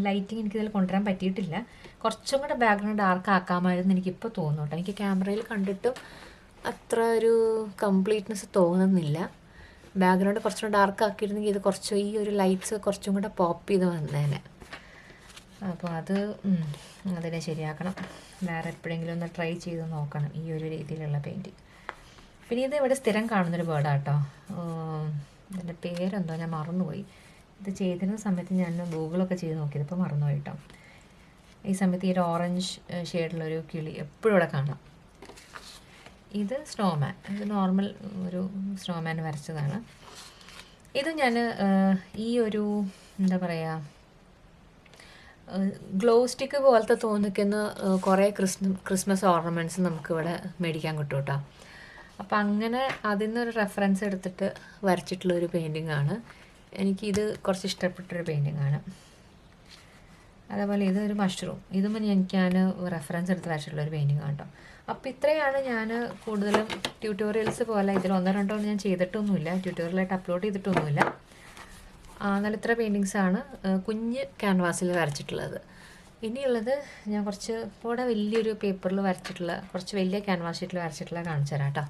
ലൈറ്റിങ് എനിക്കിതിൽ കൊണ്ടുവരാൻ പറ്റിയിട്ടില്ല. കുറച്ചും കൂടെ ബാക്ക്ഗ്രൗണ്ട് ഡാർക്ക് ആക്കാമായിരുന്നു എനിക്കിപ്പോൾ തോന്നുന്നു കേട്ടോ. എനിക്ക് ക്യാമറയിൽ കണ്ടിട്ടും അത്ര ഒരു കംപ്ലീറ്റ്നെസ് തോന്നുന്നില്ല. ബാക്ക്ഗ്രൗണ്ട് കുറച്ചും കൂടെ ഡാർക്ക് ആക്കിയിരുന്നെങ്കിൽ ഇത് കുറച്ച് ഈ ഒരു ലൈറ്റ്സ് കുറച്ചും കൂടെ പോപ്പ് ചെയ്ത് വന്നേനെ. അപ്പോൾ അതിനെ ശരിയാക്കണം. വേറെ എപ്പോഴെങ്കിലും ഒന്ന് ട്രൈ ചെയ്ത് നോക്കണം ഈ ഒരു രീതിയിലുള്ള പെയിൻറ്റിങ്. പിന്നെ ഇത് ഇവിടെ സ്ഥിരം കാണുന്നൊരു ബേർഡാണ് കേട്ടോ. ഇതിൻ്റെ പേരെന്തോ ഞാൻ മറന്നുപോയി. ഇത് ചെയ്തിരുന്ന സമയത്ത് ഞാൻ ഗൂഗിളൊക്കെ ചെയ്ത് നോക്കിയത്, ഇപ്പോൾ മറന്നുപോയി കേട്ടോ. ഈ സമയത്ത് ഈ ഒരു ഓറഞ്ച് ഷെയ്ഡിലൊരു കിളി എപ്പോഴും ഇവിടെ കാണാം. ഇത് സ്നോമാൻ. ഇത് നോർമൽ ഒരു സ്നോമാൻ വരച്ചതാണ്. ഇത് ഞാൻ ഈ ഒരു എന്താ പറയുക ഗ്ലോ സ്റ്റിക്ക് പോലത്തെ തോന്നിക്കുന്ന കുറേ ക്രിസ്മസ് ഓർണമെൻറ്റ്സ് നമുക്കിവിടെ മേടിക്കാൻ കിട്ടും കേട്ടോ. അപ്പം അങ്ങനെ അതിൽ നിന്നൊരു റെഫറൻസ് എടുത്തിട്ട് വരച്ചിട്ടുള്ളൊരു പെയിൻറ്റിംഗ് ആണ്. എനിക്കിത് കുറച്ച് ഇഷ്ടപ്പെട്ടൊരു പെയിൻറ്റിംഗ് ആണ്. അതേപോലെ ഇതൊരു മഷ്റൂം. ഇതും ഞാൻ റെഫറൻസ് എടുത്ത് വരച്ചിട്ടുള്ളൊരു പെയിൻറ്റിംഗ് ആണ് കേട്ടോ. അപ്പോൾ ഇത്രയാണ് ഞാൻ കൂടുതലും ട്യൂട്ടോറിയൽസ് പോലെ ഇതിൽ 1-2 ഞാൻ ചെയ്തിട്ടൊന്നുമില്ല, ട്യൂട്ടോറിയലായിട്ട് അപ്ലോഡ് ചെയ്തിട്ടൊന്നുമില്ല. എന്നാൽ ഇത്ര പെയിൻറ്റിങ്സാണ് കുഞ്ഞ് ക്യാൻവാസിൽ വരച്ചിട്ടുള്ളത്. ഇനിയുള്ളത് ഞാൻ കുറച്ച് കൂടെ വലിയൊരു പേപ്പറിൽ വരച്ചിട്ടുള്ള കുറച്ച് വലിയ ക്യാൻവാസ് ഷീറ്റിൽ വരച്ചിട്ടുള്ള കാണിച്ചു തരാം കേട്ടോ.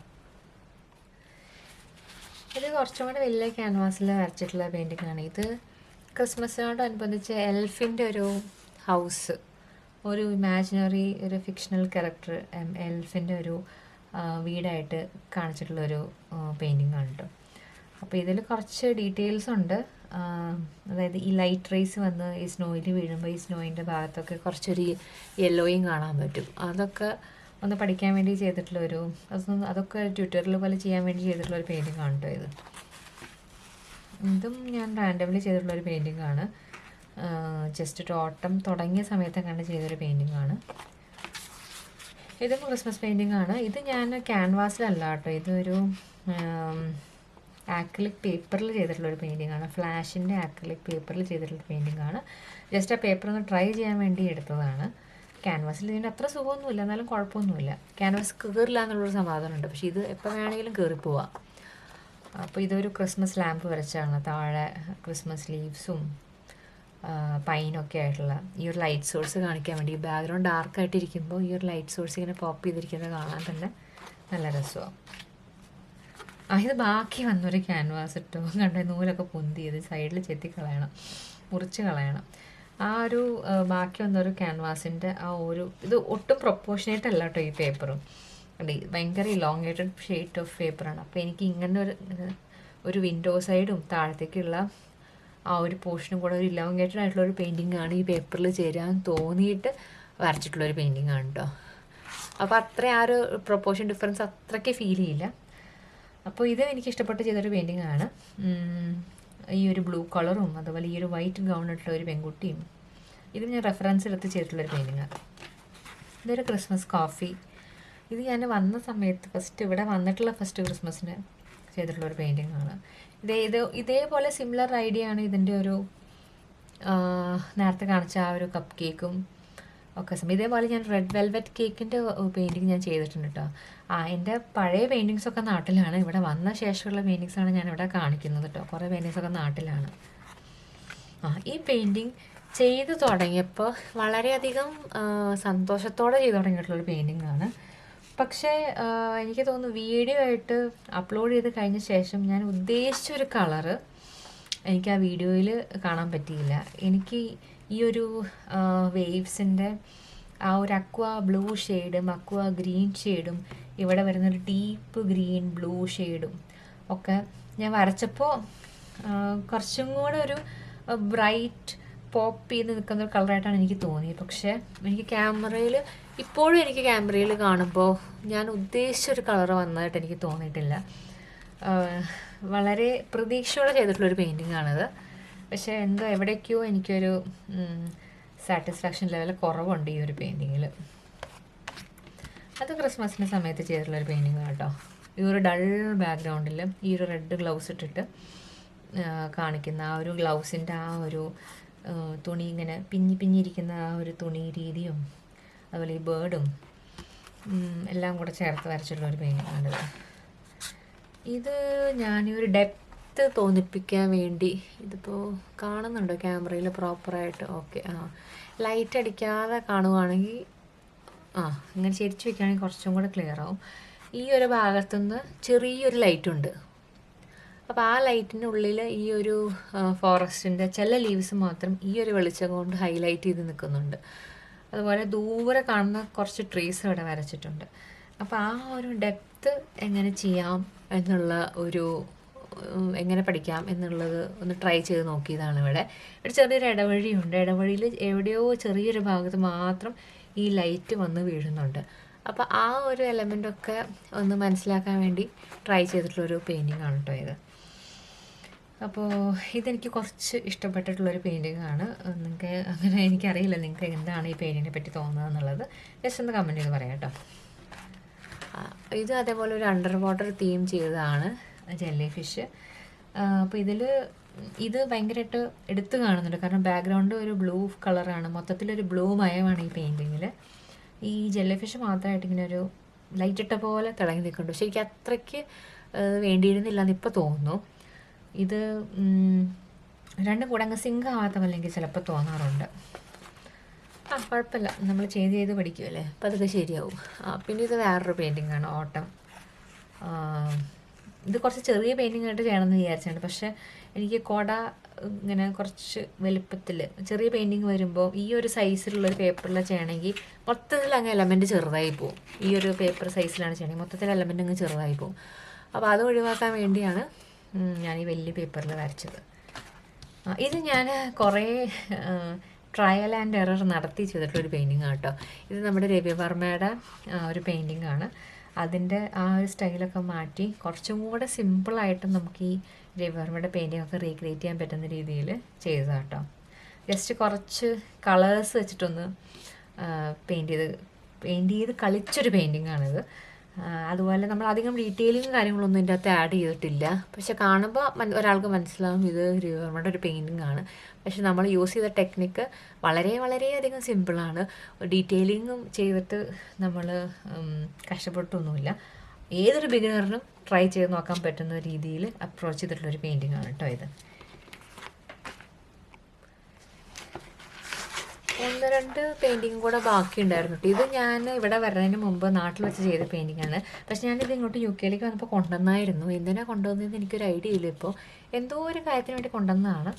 ഇത് കുറച്ചും കൂടെ വലിയ ക്യാൻവാസിൽ വരച്ചിട്ടുള്ള പെയിൻറ്റിംഗ് ആണ്. ഇത് ക്രിസ്മസിനോടനുബന്ധിച്ച് എൽഫിൻ്റെ ഒരു ഹൗസ്, ഒരു ഇമാജിനറി ഒരു ഫിക്ഷണൽ ക്യാരക്ടർ എൽഫിൻ്റെ ഒരു വീടായിട്ട് കാണിച്ചിട്ടുള്ളൊരു പെയിൻറ്റിംഗ് ആണ് കേട്ടോ. അപ്പോൾ ഇതിൽ കുറച്ച് ഡീറ്റെയിൽസ് ഉണ്ട്. അതായത് ഈ ലൈറ്റ് റേസ് വന്ന് ഈ സ്നോയിൽ വീഴുമ്പോൾ ഈ സ്നോയിൻ്റെ ഭാഗത്തൊക്കെ കുറച്ചൊരു യെല്ലോയും കാണാൻ പറ്റും. അതൊക്കെ ഒന്ന് പഠിക്കാൻ വേണ്ടി ചെയ്തിട്ടുള്ളൊരു അതൊക്കെ ട്യൂട്ടോറിയൽ പോലെ ചെയ്യാൻ വേണ്ടി ചെയ്തിട്ടുള്ളൊരു പെയിൻറ്റിങ് ആണ് കേട്ടോ ഇത്. ഇതും ഞാൻ റാൻഡംലി ചെയ്തിട്ടുള്ളൊരു പെയിൻറ്റിങ് ആണ്. ജസ്റ്റ് ഒരു ഓട്ടം തുടങ്ങിയ സമയത്ത് കണ്ട് ചെയ്തൊരു പെയിൻറ്റിങ് ആണ്. ഇതും ക്രിസ്മസ് പെയിൻറ്റിങ് ആണ്. ഇത് ഞാൻ ക്യാൻവാസിലല്ല കേട്ടോ, ഇതൊരു ആക്രിലിക് പേപ്പറിൽ ചെയ്തിട്ടുള്ളൊരു പെയിൻറ്റിങ് ആണ്. ഫ്ലാഷിൻ്റെ ആക്രിലിക് പേപ്പറിൽ ചെയ്തിട്ടുള്ള പെയിൻറ്റിങ് ആണ്. ജസ്റ്റ് ആ പേപ്പർ ഒന്ന് ട്രൈ ചെയ്യാൻ വേണ്ടി എടുത്തതാണ്. ക്യാൻവാസിൽ ഇതിൻ്റെ അത്ര സുഖമൊന്നുമില്ല, എന്നാലും കുഴപ്പമൊന്നുമില്ല. ക്യാൻവാസ് കയറില്ല എന്നുള്ളൊരു സമാധാനമുണ്ട്. പക്ഷേ ഇത് എപ്പോൾ വേണമെങ്കിലും കയറിപ്പോവാം. അപ്പോൾ ഇതൊരു ക്രിസ്മസ് ലാമ്പ് വരച്ചാണ്. താഴെ ക്രിസ്മസ് ലീവ്സും പൈനൊക്കെ ആയിട്ടുള്ള ഈ ഒരു ലൈറ്റ് സോഴ്സ് കാണിക്കാൻ വേണ്ടി. ബാക്ക്ഗ്രൗണ്ട് ഡാർക്കായിട്ടിരിക്കുമ്പോൾ ഈ ഒരു ലൈറ്റ് സോഴ്സ് ഇങ്ങനെ പോപ്പ് ചെയ്തിരിക്കുന്നത് കാണാൻ തന്നെ നല്ല രസമാണ്. ഇത് ബാക്കി വന്നൊരു ക്യാൻവാസ് ഇട്ടോ, കണ്ട നൂലൊക്കെ പൊന്തിയത് സൈഡിൽ ചെത്തി കളയണം, മുറിച്ച് കളയണം. ആ ഒരു ബാക്കി വന്നൊരു ക്യാൻവാസിൻ്റെ ആ ഒരു ഇത് ഒട്ടും പ്രൊപ്പോർഷനേറ്റ് അല്ല കേട്ടോ ഈ പേപ്പറും. ഭയങ്കര ഇലോങ്ങേറ്റഡ് ഷീറ്റ് ഓഫ് പേപ്പറാണ്. അപ്പോൾ എനിക്ക് ഇങ്ങനെ ഒരു വിൻഡോ സൈഡും താഴത്തേക്കുള്ള ആ ഒരു പോർഷനും കൂടെ ഒരു ഇലോങ്ങേറ്റഡ് ആയിട്ടുള്ള ഒരു പെയിൻറ്റിംഗ് ആണ് ഈ പേപ്പറിൽ ചേരാൻ തോന്നിയിട്ട് വരച്ചിട്ടുള്ളൊരു പെയിൻറ്റിംഗ് ആണ് കേട്ടോ. അപ്പോൾ അത്ര ആ ഒരു പ്രൊപ്പോർഷൻ ഡിഫറൻസ് അത്രയ്ക്ക് ഫീൽ ചെയ്യില്ല. അപ്പോൾ ഇത് എനിക്ക് ഇഷ്ടപ്പെട്ട് ചെയ്തൊരു പെയിൻറ്റിംഗ് ആണ്. ഈ ഒരു ബ്ലൂ കളറും അതുപോലെ ഈ ഒരു വൈറ്റ് ഗൗൺ ഇട്ടുള്ള ഒരു പെൺകുട്ടിയും ഇത് ഞാൻ റെഫറൻസ് എടുത്ത് ചെയ്തിട്ടുള്ളൊരു പെയിൻറ്റിംഗ് ആണ്. ഇതൊരു ക്രിസ്മസ് കോഫി. ഇത് ഞാൻ വന്ന സമയത്ത് ഇവിടെ വന്നിട്ടുള്ള ഫസ്റ്റ് ക്രിസ്മസിന് ചെയ്തിട്ടുള്ളൊരു പെയിൻറ്റിംഗ് ആണ്. ഇതേപോലെ സിമിലർ ഐഡിയ ആണ് ഇതിൻ്റെ ഒരു നേരത്തെ കാണിച്ച ആ ഒരു കപ്പ് കേക്കും ഒക്കെ. ഇതേപോലെ ഞാൻ റെഡ് വെൽവെറ്റ് കേക്കിൻ്റെ പെയിൻറ്റിങ് ഞാൻ ചെയ്തിട്ടുണ്ട് കേട്ടോ. എൻ്റെ പഴയ പെയിൻറ്റിങ്സൊക്കെ നാട്ടിലാണ്. ഇവിടെ വന്ന ശേഷമുള്ള പെയിൻറ്റിങ്സാണ് ഞാനിവിടെ കാണിക്കുന്നത് കേട്ടോ. കുറേ പെയിൻറ്റിങ്സൊക്കെ നാട്ടിലാണ്. ഈ പെയിൻറ്റിങ് ചെയ്ത് തുടങ്ങിയപ്പോൾ വളരെയധികം സന്തോഷത്തോടെ ചെയ്തു തുടങ്ങിയിട്ടുള്ളൊരു പെയിൻറ്റിംഗ് ആണ്. പക്ഷേ എനിക്ക് തോന്നുന്നു വീഡിയോ ആയിട്ട് അപ്ലോഡ് ചെയ്ത് കഴിഞ്ഞ ശേഷം ഞാൻ ഉദ്ദേശിച്ചൊരു കളറ് എനിക്ക് ആ വീഡിയോയിൽ കാണാൻ പറ്റിയില്ല. എനിക്ക് ഈ ഒരു വേവ്സിൻ്റെ ആ ഒരു അക്വ ബ്ലൂ ഷെയ്ഡും അക്വ ഗ്രീൻ ഷെയ്ഡും ഇവിടെ വരുന്നൊരു ഡീപ്പ് ഗ്രീൻ ബ്ലൂ ഷെയ്ഡും ഒക്കെ ഞാൻ വരച്ചപ്പോൾ കുറച്ചും കൂടെ ഒരു ബ്രൈറ്റ് പോപ്പ് ചെയ്ത് നിൽക്കുന്ന ഒരു കളറായിട്ടാണ് എനിക്ക് തോന്നിയത്. പക്ഷേ ഇപ്പോഴും എനിക്ക് ക്യാമറയിൽ കാണുമ്പോൾ ഞാൻ ഉദ്ദേശിച്ചൊരു കളർ വന്നതായിട്ട് എനിക്ക് തോന്നിയിട്ടില്ല. വളരെ പ്രതീക്ഷയോടെ ചെയ്തിട്ടുള്ളൊരു പെയിൻറ്റിംഗ് ആണിത്. പക്ഷേ എന്തോ എവിടേക്കോ എനിക്കൊരു സാറ്റിസ്ഫാക്ഷൻ ലെവൽ കുറവുണ്ട് ഈ ഒരു പെയിൻറ്റിങ്ങിൽ. അത് ക്രിസ്മസിൻ്റെ സമയത്ത് ചെയ്തിട്ടുള്ളൊരു പെയിൻറ്റിങ് കേട്ടോ. ഈ ഒരു ഡൾ ബാക്ക്ഗ്രൗണ്ടിൽ ഈ ഒരു റെഡ് ഗ്ലൗസ് ഇട്ടിട്ട് കാണിക്കുന്ന ആ ഒരു ഗ്ലൗസിൻ്റെ ആ ഒരു തുണി ഇങ്ങനെ പിഞ്ഞിരിക്കുന്ന ആ ഒരു തുണി രീതിയും അതുപോലെ ഈ ബേർഡും എല്ലാം കൂടെ ചേർത്ത് വരച്ചിട്ടുള്ളൊരു പെയിൻറ്റിങ്ങാണിത്. ഇത് ഞാനൊരു ഡെപ്ത്ത് തോന്നിപ്പിക്കാൻ വേണ്ടി ഇതിപ്പോൾ കാണുന്നുണ്ടോ ക്യാമറയിൽ പ്രോപ്പറായിട്ട്? ഓക്കെ. ലൈറ്റ് അടിക്കാതെ കാണുവാണെങ്കിൽ ഇങ്ങനെ ചെരിച്ച് വയ്ക്കുകയാണെങ്കിൽ കുറച്ചും കൂടെ ക്ലിയർ ആവും. ഈ ഒരു ഭാഗത്തുനിന്ന് ചെറിയൊരു ലൈറ്റുണ്ട്. അപ്പോൾ ആ ലൈറ്റിൻ്റെ ഉള്ളിൽ ഈ ഒരു ഫോറസ്റ്റിൻ്റെ ചില ലീവ്സ് മാത്രം ഈ ഒരു വെളിച്ചം കൊണ്ട് ഹൈലൈറ്റ് ചെയ്ത് നിൽക്കുന്നുണ്ട്. അതുപോലെ ദൂരെ കാണുന്ന കുറച്ച് ട്രീസ് ഇവിടെ വരച്ചിട്ടുണ്ട്. അപ്പോൾ ആ ഒരു ഡെപ്ത്ത് എങ്ങനെ ചെയ്യാം എന്നുള്ള എങ്ങനെ പഠിക്കാം എന്നുള്ളത് ഒന്ന് ട്രൈ ചെയ്ത് നോക്കിയതാണ്. ഇവിടെ ചെറിയൊരു ഇടവഴിയുണ്ട്. ഇടവഴിയിൽ എവിടെയോ ചെറിയൊരു ഭാഗത്ത് മാത്രം ഈ ലൈറ്റ് വന്ന് വീഴുന്നുണ്ട്. അപ്പോൾ ആ ഒരു എലമെൻ്റൊക്കെ ഒന്ന് മനസ്സിലാക്കാൻ വേണ്ടി ട്രൈ ചെയ്തിട്ടുള്ളൊരു പെയിൻറ്റിംഗ് ആണ് കേട്ടോ ഇത്. അപ്പോൾ ഇതെനിക്ക് കുറച്ച് ഇഷ്ടപ്പെട്ടിട്ടുള്ളൊരു പെയിൻറ്റിംഗ് ആണ്. നിങ്ങൾക്ക് അങ്ങനെ എനിക്കറിയില്ല നിങ്ങൾക്ക് എന്താണ് ഈ പെയിൻറ്റിങ്ങിനെ പറ്റി തോന്നുന്നത് എന്നുള്ളത് ജസ്റ്റ് ഒന്ന് കമൻറ്റ് ചെയ്ത് പറയാം കേട്ടോ. ഇത് അതേപോലെ ഒരു അണ്ടർ വാട്ടർ തീം ചെയ്തതാണ് ജെല്ലി ഫിഷ്. അപ്പോൾ ഇത് ഭയങ്കരമായിട്ട് എടുത്ത് കാണുന്നുണ്ട്. കാരണം ബാക്ക്ഗ്രൗണ്ട് ഒരു ബ്ലൂ കളറാണ്, മൊത്തത്തിലൊരു ബ്ലൂ മയമാണ് ഈ പെയിൻറ്റിങ്ങിൽ. ഈ ജെല്ലി ഫിഷ് മാത്രമായിട്ട് ഇങ്ങനെ ഒരു ലൈറ്റ് ഇട്ട പോലെ തിളങ്ങി നിൽക്കുന്നുണ്ട്. പക്ഷേ എനിക്ക് അത്രയ്ക്ക് വേണ്ടിയിരുന്നില്ല എന്നിപ്പോൾ തോന്നുന്നു. ഇത് രണ്ടും കൂടെ അങ്ങ് സിങ്ക് ആവാത്ത പോലെ എനിക്ക് ചിലപ്പോൾ തോന്നാറുണ്ട്. കുഴപ്പമില്ല, നമ്മൾ ചെയ്ത് പഠിക്കുമല്ലേ, അപ്പോൾ അതൊക്കെ ശരിയാവും. പിന്നെ ഇത് വേറൊരു പെയിൻറ്റിംഗ് ആണ്, ഓട്ടം. ഇത് കുറച്ച് ചെറിയ പെയിൻറ്റിംഗ് ആയിട്ട് ചെയ്യണമെന്ന് വിചാരിച്ചാണ്. പക്ഷേ എനിക്ക് കുട ഇങ്ങനെ കുറച്ച് വലുപ്പത്തിൽ ചെറിയ പെയിൻറ്റിങ് വരുമ്പോൾ ഈ ഒരു സൈസിലുള്ളൊരു പേപ്പറിൽ ചെയ്യണമെങ്കിൽ മൊത്തത്തിൽ അങ്ങ് എലമെൻറ്റ് ചെറുതായി പോകും. ഈ ഒരു പേപ്പർ സൈസിലാണ് ചെയ്യണമെങ്കിൽ മൊത്തത്തിൽ എലമെൻറ്റ് അങ്ങ് ചെറുതായി പോകും. അപ്പോൾ അത് ഒഴിവാക്കാൻ വേണ്ടിയാണ് ഞാൻ ഈ വലിയ പേപ്പറിൽ വരച്ചത്. ഇത് ഞാൻ കുറേ ട്രയൽ ആൻഡ് എറർ നടത്തി ചെയ്തിട്ടുള്ളൊരു പെയിൻറ്റിങ് ആണ് കേട്ടോ. ഇത് നമ്മുടെ രവിവർമ്മയുടെ ഒരു പെയിൻറ്റിങ് ആണ്. അതിൻ്റെ ആ ഒരു സ്റ്റൈലൊക്കെ മാറ്റി കുറച്ചും കൂടെ സിമ്പിളായിട്ട് നമുക്ക് ഈ രവിവർമ്മയുടെ പെയിൻറ്റിംഗ് ഒക്കെ റീക്രിയേറ്റ് ചെയ്യാൻ പറ്റുന്ന രീതിയിൽ ചെയ്തതാണ് കേട്ടോ. ജസ്റ്റ് കുറച്ച് കളേഴ്സ് വെച്ചിട്ടൊന്ന് പെയിൻറ്റ് ചെയ്ത് കളിച്ചൊരു പെയിൻറ്റിംഗ് ആണിത്. അതുപോലെ നമ്മൾ അധികം ഡീറ്റെയിലിങ് കാര്യങ്ങളൊന്നും ഇതിൻ്റെ അകത്ത് ആഡ് ചെയ്തിട്ടില്ല. പക്ഷെ കാണുമ്പോൾ ഒരാൾക്ക് മനസ്സിലാവും ഇത് രവിവർമ്മയുടെ ഒരു പെയിൻറ്റിംഗ് ആണ്. പക്ഷെ നമ്മൾ യൂസ് ചെയ്ത ടെക്നിക്ക് വളരെയധികം സിമ്പിളാണ്. ഡീറ്റെയിലിങ്ങും ചെയ്തിട്ട് നമ്മൾ കഷ്ടപ്പെട്ടൊന്നുമില്ല. ഏതൊരു ബിഗിനറിനും ട്രൈ ചെയ്ത് നോക്കാൻ പറ്റുന്ന രീതിയിൽ അപ്രോച്ച് ചെയ്തിട്ടുള്ളൊരു പെയിൻറ്റിംഗ് ആണ് കേട്ടോ ഇത്. 1-2 പെയിൻറ്റിങ് കൂടെ ബാക്കിയുണ്ടായിരുന്നു കേട്ടോ. ഇത് ഞാൻ ഇവിടെ വരുന്നതിന് മുമ്പ് നാട്ടിൽ വെച്ച് ചെയ്ത പെയിൻറ്റിംഗ് ആണ്. പക്ഷെ ഞാനിത് ഇങ്ങോട്ട് UK വന്നപ്പോൾ കൊണ്ടുവന്നായിരുന്നു. എന്തിനാണ് കൊണ്ടുവന്നതെന്ന് എനിക്കൊരു ഐഡിയ ഇല്ല. ഇപ്പോൾ എന്തോ ഒരു കാര്യത്തിന് വേണ്ടി കൊണ്ടുവന്നതാണ്.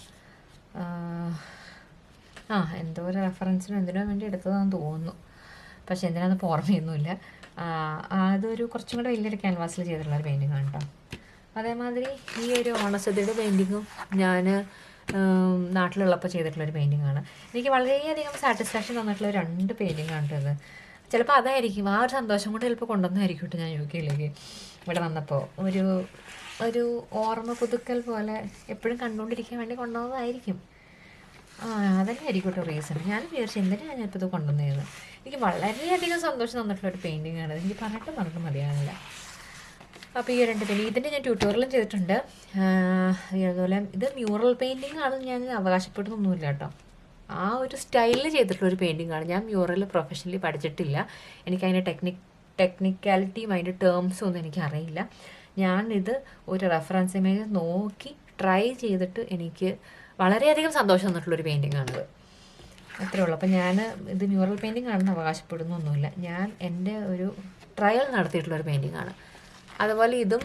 എന്തോ ഒരു റെഫറൻസിനും എന്തിനോ വേണ്ടി എടുത്തതാണെന്ന് തോന്നുന്നു. പക്ഷെ എന്തിനാണെന്ന് ഓർമ്മയൊന്നുമില്ല. അതൊരു കുറച്ചും കൂടെ വലിയൊരു ക്യാൻവാസിൽ ചെയ്തിട്ടുള്ള ഒരു പെയിൻറ്റിംഗ് ആണ് കേട്ടോ. അതേമാതിരി ഈ ഒരു ഓണസദ്യയുടെ പെയിൻറ്റിങ്ങും ഞാൻ നാട്ടിലുള്ളപ്പോൾ ചെയ്തിട്ടുള്ളൊരു പെയിൻറ്റിംഗ് ആണ്. എനിക്ക് വളരെയധികം സാറ്റിസ്ഫാക്ഷൻ തന്നിട്ടുള്ള 2 പെയിൻറ്റിംഗ് ആണ് ഇത്. ചിലപ്പോൾ അതായിരിക്കും ആ ഒരു സന്തോഷം കൊണ്ട് ചിലപ്പോൾ കൊണ്ടുവന്നായിരിക്കും കേട്ടോ ഞാൻ UK ഇവിടെ വന്നപ്പോൾ. ഒരു ഓർമ്മ പുതുക്കൽ പോലെ എപ്പോഴും കണ്ടുകൊണ്ടിരിക്കാൻ വേണ്ടി കൊണ്ടുവന്നതായിരിക്കും. അതന്നെ ആയിരിക്കും കേട്ടോ റീസൺ. ഞാൻ വിചാരിച്ചു എന്തിനാണ് ഞാനിപ്പോൾ ഇത് കൊണ്ടുവന്നതെന്ന്. എനിക്ക് വളരെയധികം സന്തോഷം തന്നിട്ടുള്ളൊരു പെയിൻറ്റിംഗ് ആണ്. എനിക്ക് പറഞ്ഞിട്ട് മതിയാവില്ല. അപ്പോൾ ഈ 2 പെയിൻറ്റിംഗ് ഇതിൻ്റെ ഞാൻ ട്യൂട്ടോറിയലും ചെയ്തിട്ടുണ്ട്. അതുപോലെ ഇത് മ്യൂറൽ പെയിൻറ്റിംഗ് ആണെന്ന് ഞാൻ അവകാശപ്പെടുന്നൊന്നുമില്ല കേട്ടോ. ആ ഒരു സ്റ്റൈലിൽ ചെയ്തിട്ടുള്ളൊരു പെയിൻറ്റിംഗ് ആണ്. ഞാൻ മ്യൂറൽ പ്രൊഫഷണലി പഠിച്ചിട്ടില്ല. എനിക്കതിൻ്റെ ടെക്നിക്കാലിറ്റിയും അതിൻ്റെ ടേംസും ഒന്നും എനിക്കറിയില്ല. ഞാനിത് ഒരു റെഫറൻസ് ഇമേജ് നോക്കി ട്രൈ ചെയ്തിട്ട് എനിക്ക് വളരെയധികം സന്തോഷം തന്നിട്ടുള്ളൊരു പെയിൻറ്റിംഗ് ആണിത്. അത്രേ ഉള്ളൂ. അപ്പോൾ ഞാൻ ഇത് മ്യൂറൽ പെയിൻറ്റിംഗ് ആണെന്ന് അവകാശപ്പെടുന്നൊന്നുമില്ല. ഞാൻ എൻ്റെ ഒരു ട്രയൽ നടത്തിയിട്ടുള്ളൊരു പെയിൻറ്റിംഗ് ആണ്. അതുപോലെ ഇതും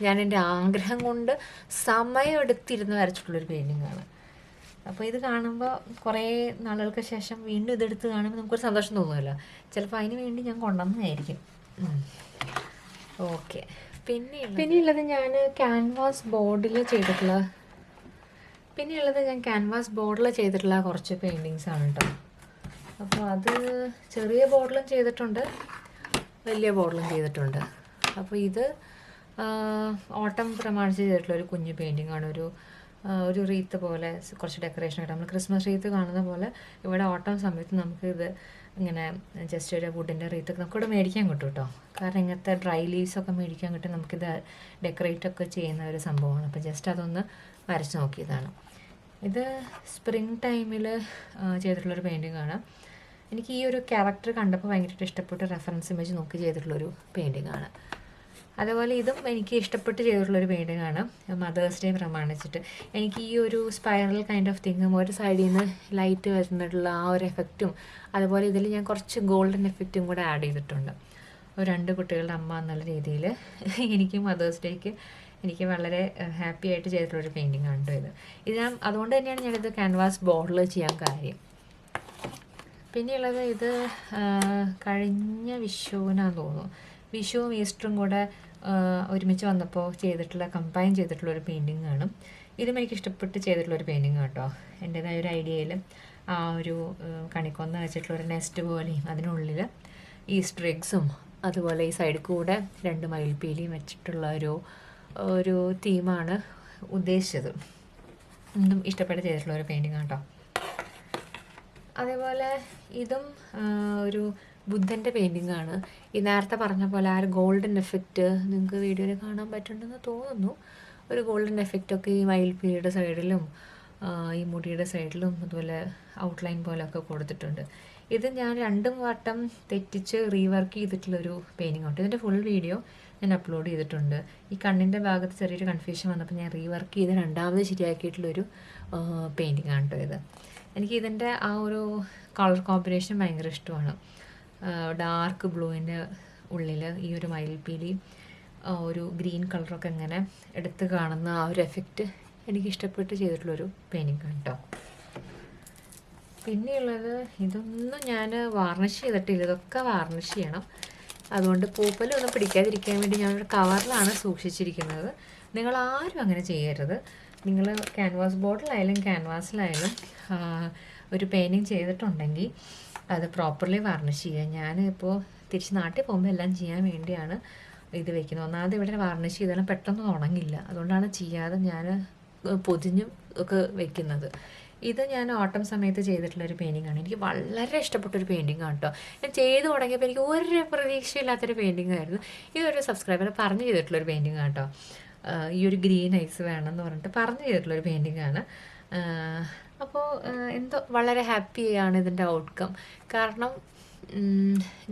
ഞാൻ എൻ്റെ ആഗ്രഹം കൊണ്ട് സമയമെടുത്തിരുന്ന് വരച്ചിട്ടുള്ളൊരു പെയിൻറ്റിംഗ് ആണ്. അപ്പോൾ ഇത് കാണുമ്പോൾ കുറേ നാളുകൾക്ക് ശേഷം വീണ്ടും ഇതെടുത്ത് കാണുമ്പോൾ നമുക്കൊരു സന്തോഷം തോന്നുമല്ലോ. ചിലപ്പോൾ അതിന് വേണ്ടി ഞാൻ കൊണ്ടുവന്നതായിരിക്കും. ഓക്കെ. പിന്നെയുള്ളത് ഞാൻ ക്യാൻവാസ് ബോർഡിൽ ചെയ്തിട്ടുള്ള കുറച്ച് പെയിൻറ്റിങ്സ് ആണ് കേട്ടോ. അപ്പോൾ അത് ചെറിയ ബോർഡിലും ചെയ്തിട്ടുണ്ട്, വലിയ ബോർഡിലും ചെയ്തിട്ടുണ്ട്. അപ്പോൾ ഇത് ഓട്ടം പ്രമാണിച്ച് ചെയ്തിട്ടുള്ള ഒരു കുഞ്ഞു പെയിൻറ്റിംഗ് ആണ്. ഒരു റീത്ത് പോലെ കുറച്ച് ഡെക്കറേഷൻ ആയിട്ട് നമ്മൾ ക്രിസ്മസ് റീത്ത് കാണുന്ന പോലെ ഇവിടെ ഓട്ടം സമയത്ത് നമുക്ക് ഇത് ഇങ്ങനെ ജസ്റ്റ് ഒരു വുഡിൻ്റെ റീത്തൊക്കെ നമുക്കിവിടെ മേടിക്കാൻ കിട്ടും കേട്ടോ. കാരണം ഇങ്ങനത്തെ ഡ്രൈ ലീവ്സൊക്കെ മേടിക്കാൻ കിട്ടും. നമുക്കിത് ഡെക്കറേറ്റൊക്കെ ചെയ്യുന്ന ഒരു സംഭവമാണ്. അപ്പോൾ ജസ്റ്റ് അതൊന്ന് വരച്ച് നോക്കിയതാണ്. ഇത് സ്പ്രിങ് ടൈമിൽ ചെയ്തിട്ടുള്ളൊരു പെയിൻറ്റിംഗ് ആണ്. എനിക്ക് ഈ ഒരു ക്യാരക്ടർ കണ്ടപ്പോൾ ഭയങ്കരമായിട്ട് ഇഷ്ടപ്പെട്ട് റെഫറൻസ് ഇമേജ് നോക്കി ചെയ്തിട്ടുള്ളൊരു പെയിൻറ്റിംഗ് ആണ്. അതുപോലെ ഇതും എനിക്ക് ഇഷ്ടപ്പെട്ട് ചെയ്തിട്ടുള്ളൊരു പെയിൻറ്റിംഗ് ആണ്. മദേഴ്സ് ഡേ പ്രമാണിച്ചിട്ട് എനിക്ക് ഈ ഒരു സ്പൈറൽ കൈൻഡ് ഓഫ് തിങ്ങും ഒരു സൈഡിൽ നിന്ന് ലൈറ്റ് വരുന്നിട്ടുള്ള ആ ഒരു എഫക്റ്റും, അതുപോലെ ഇതിൽ ഞാൻ കുറച്ച് ഗോൾഡൻ എഫക്റ്റും കൂടെ ആഡ് ചെയ്തിട്ടുണ്ട്. 2 കുട്ടികളുടെ അമ്മ എന്നുള്ള രീതിയിൽ എനിക്ക് മദേഴ്സ് ഡേക്ക് എനിക്ക് വളരെ ഹാപ്പി ആയിട്ട് ചെയ്തിട്ടുള്ളൊരു പെയിൻറ്റിംഗ് ആണ് ഇത്. ഞാൻ അതുകൊണ്ട് തന്നെയാണ് ഞാനിത് ക്യാൻവാസ് ബോർഡിൽ ചെയ്യാൻ കാര്യം. പിന്നെയുള്ളത് ഇത് കഴിഞ്ഞ വിഷുവിനാന്ന് തോന്നുന്നു, വിഷുവും ഈസ്റ്ററും കൂടെ ഒരുമിച്ച് വന്നപ്പോൾ കമ്പൈൻ ചെയ്തിട്ടുള്ളൊരു പെയിൻറ്റിംഗ് ആണ്. ഇതും എനിക്ക് ഇഷ്ടപ്പെട്ട് ചെയ്തിട്ടുള്ളൊരു പെയിൻറ്റിംഗ് കേട്ടോ. എൻ്റേതായ ഒരു ഐഡിയയിൽ ആ ഒരു കണിക്കൊന്ന വെച്ചിട്ടുള്ളൊരു നെസ്റ്റ് പോലെയും അതിനുള്ളിൽ ഈസ്റ്റർ എഗ്സും അതുപോലെ ഈ സൈഡിൽ കൂടെ 2 മയിൽപ്പീലിയും വെച്ചിട്ടുള്ള ഒരു തീമാണ് ഉദ്ദേശിച്ചത്. ഇതും ഇഷ്ടപ്പെട്ട് ചെയ്തിട്ടുള്ള ഒരു പെയിൻറ്റിംഗ് കേട്ടോ. അതേപോലെ ഇതും ഒരു ബുദ്ധൻ്റെ പെയിൻറ്റിംഗ് ആണ്. ഈ നേരത്തെ പറഞ്ഞ പോലെ ആ ഒരു ഗോൾഡൻ എഫക്റ്റ് നിങ്ങൾക്ക് വീഡിയോയിൽ കാണാൻ പറ്റുന്നുണ്ടെന്ന് തോന്നുന്നു. ഒരു ഗോൾഡൻ എഫക്റ്റൊക്കെ ഈ മയിൽപ്പീലിയുടെ സൈഡിലും ഈ മുടിയുടെ സൈഡിലും അതുപോലെ ഔട്ട്ലൈൻ പോലെയൊക്കെ കൊടുത്തിട്ടുണ്ട്. ഇത് ഞാൻ 2 വട്ടം തെറ്റിച്ച് റീവർക്ക് ചെയ്തിട്ടുള്ളൊരു പെയിൻറ്റിംഗ് ഉണ്ട്. ഇതിൻ്റെ ഫുൾ വീഡിയോ ഞാൻ അപ്ലോഡ് ചെയ്തിട്ടുണ്ട്. ഈ കണ്ണിൻ്റെ ഭാഗത്ത് ചെറിയൊരു കൺഫ്യൂഷൻ വന്നപ്പോൾ ഞാൻ റീവർക്ക് ചെയ്ത് 2ാമത് ശരിയാക്കിയിട്ടുള്ളൊരു പെയിൻറ്റിംഗ് ആണ് കേട്ടോ ഇത്. എനിക്ക് ഇതിൻ്റെ ആ ഒരു കളർ കോമ്പിനേഷൻ ഭയങ്കര ഇഷ്ടമാണ്. ഡാർക്ക് ബ്ലൂവിൻ്റെ ഉള്ളിൽ ഈ ഒരു മയിൽപ്പീലി ഒരു ഗ്രീൻ കളറൊക്കെ ഇങ്ങനെ എടുത്ത് കാണുന്ന ആ ഒരു എഫക്റ്റ് എനിക്ക് ഇഷ്ടപ്പെട്ട് ചെയ്തിട്ടുള്ളൊരു പെയിൻറ്റിംഗ് ആണ് കേട്ടോ. പിന്നെയുള്ളത് ഇതൊന്നും ഞാൻ വാർണിഷ് ചെയ്തിട്ടില്ല, ഇതൊക്കെ വാർണിഷ് ചെയ്യണം. അതുകൊണ്ട് പൂപ്പലൊന്നും പിടിക്കാതിരിക്കാൻ വേണ്ടി ഞാനൊരു കവറിലാണ് സൂക്ഷിച്ചിരിക്കുന്നത്. നിങ്ങളാരും അങ്ങനെ ചെയ്യരുത്. നിങ്ങൾ ക്യാൻവാസ് ബോർഡിലായാലും ക്യാൻവാസിലായാലും ഒരു പെയിൻറ്റിങ് ചെയ്തിട്ടുണ്ടെങ്കിൽ അത് പ്രോപ്പർലി വാർണിഷ് ചെയ്യുക. ഞാനിപ്പോൾ തിരിച്ച് നാട്ടിൽ പോകുമ്പോൾ എല്ലാം ചെയ്യാൻ വേണ്ടിയാണ് ഇത് വെക്കുന്നത്. ഒന്നാമത് ഇവിടെ വാർണിഷ് ചെയ്താലും പെട്ടെന്ന് ഉണങ്ങില്ല, അതുകൊണ്ടാണ് ചെയ്യാതെ ഞാൻ പൊതിഞ്ഞും ഒക്കെ വെക്കുന്നത്. ഇത് ഞാൻ ഓട്ടം സമയത്ത് ചെയ്തിട്ടുള്ളൊരു പെയിൻറ്റിങ്ങാണ്. എനിക്ക് വളരെ ഇഷ്ടപ്പെട്ടൊരു പെയിൻറ്റിങ്ങാണ് കേട്ടോ. ഞാൻ ചെയ്ത് തുടങ്ങിയപ്പോൾ എനിക്ക് ഒരു പ്രതീക്ഷയില്ലാത്തൊരു പെയിൻറ്റിങ് ആയിരുന്നു. ഇതൊരു സബ്സ്ക്രൈബർ പറഞ്ഞു ചെയ്തിട്ടുള്ളൊരു പെയിൻറ്റിങ്ങാണ് കേട്ടോ. ഈ ഒരു ഗ്രീൻ ഐസ് വേണമെന്ന് പറഞ്ഞിട്ട് പറഞ്ഞു ചെയ്തിട്ടുള്ളൊരു പെയിൻറ്റിങ്ങാണ്. അപ്പോൾ എന്തോ വളരെ ഹാപ്പിയാണ് ഇതിൻ്റെ ഔട്ട്കം. കാരണം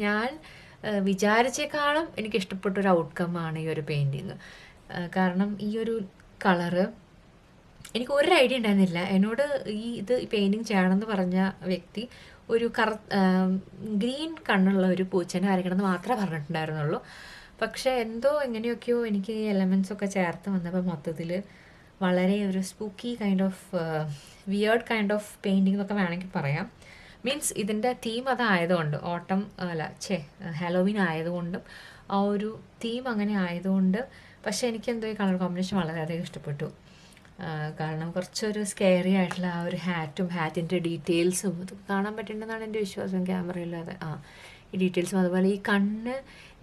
ഞാൻ വിചാരിച്ചേക്കാളും എനിക്കിഷ്ടപ്പെട്ടൊരു ഔട്ട്കമ്മാണ് ഈ ഒരു പെയിൻറ്റിങ്. കാരണം ഈ ഒരു കളറ് എനിക്ക് ഒരു ഐഡിയ ഉണ്ടായിരുന്നില്ല. എന്നോട് ഇത് പെയിൻറ്റിങ് ചെയ്യണമെന്ന് പറഞ്ഞ വ്യക്തി ഒരു ഗ്രീൻ കണ്ണുള്ള ഒരു പൂച്ചേനെ വരയ്ക്കണമെന്ന് മാത്രമേ പറഞ്ഞിട്ടുണ്ടായിരുന്നുള്ളൂ. പക്ഷേ എന്തോ എങ്ങനെയൊക്കെയോ എനിക്ക് ഈ എലമെൻറ്റ്സ് ഒക്കെ ചേർത്ത് വന്നപ്പോൾ മൊത്തത്തിൽ വളരെ ഒരു spooky kind of weird kind of painting എന്നൊക്കെ വേണമെങ്കിൽ പറയാം. മീൻസ് ഇതിൻ്റെ തീം അതായതുകൊണ്ട്, ഓട്ടം ഹാലോവീൻ ആയതുകൊണ്ടും ആ ഒരു തീം അങ്ങനെ ആയതുകൊണ്ട്. പക്ഷേ എനിക്കെന്തോ ഈ കളർ കോമ്പിനേഷൻ വളരെയധികം ഇഷ്ടപ്പെട്ടു. കാരണം കുറച്ചൊരു സ്കെയറി ആയിട്ടുള്ള ആ ഒരു ഹാറ്റിൻ്റെ ഡീറ്റെയിൽസും ഇത് കാണാൻ പറ്റുന്നുണ്ടെന്നാണ് എൻ്റെ വിശ്വാസം ക്യാമറയില്ലാതെ. ഈ ഡീറ്റെയിൽസും അതുപോലെ ഈ കണ്ണ്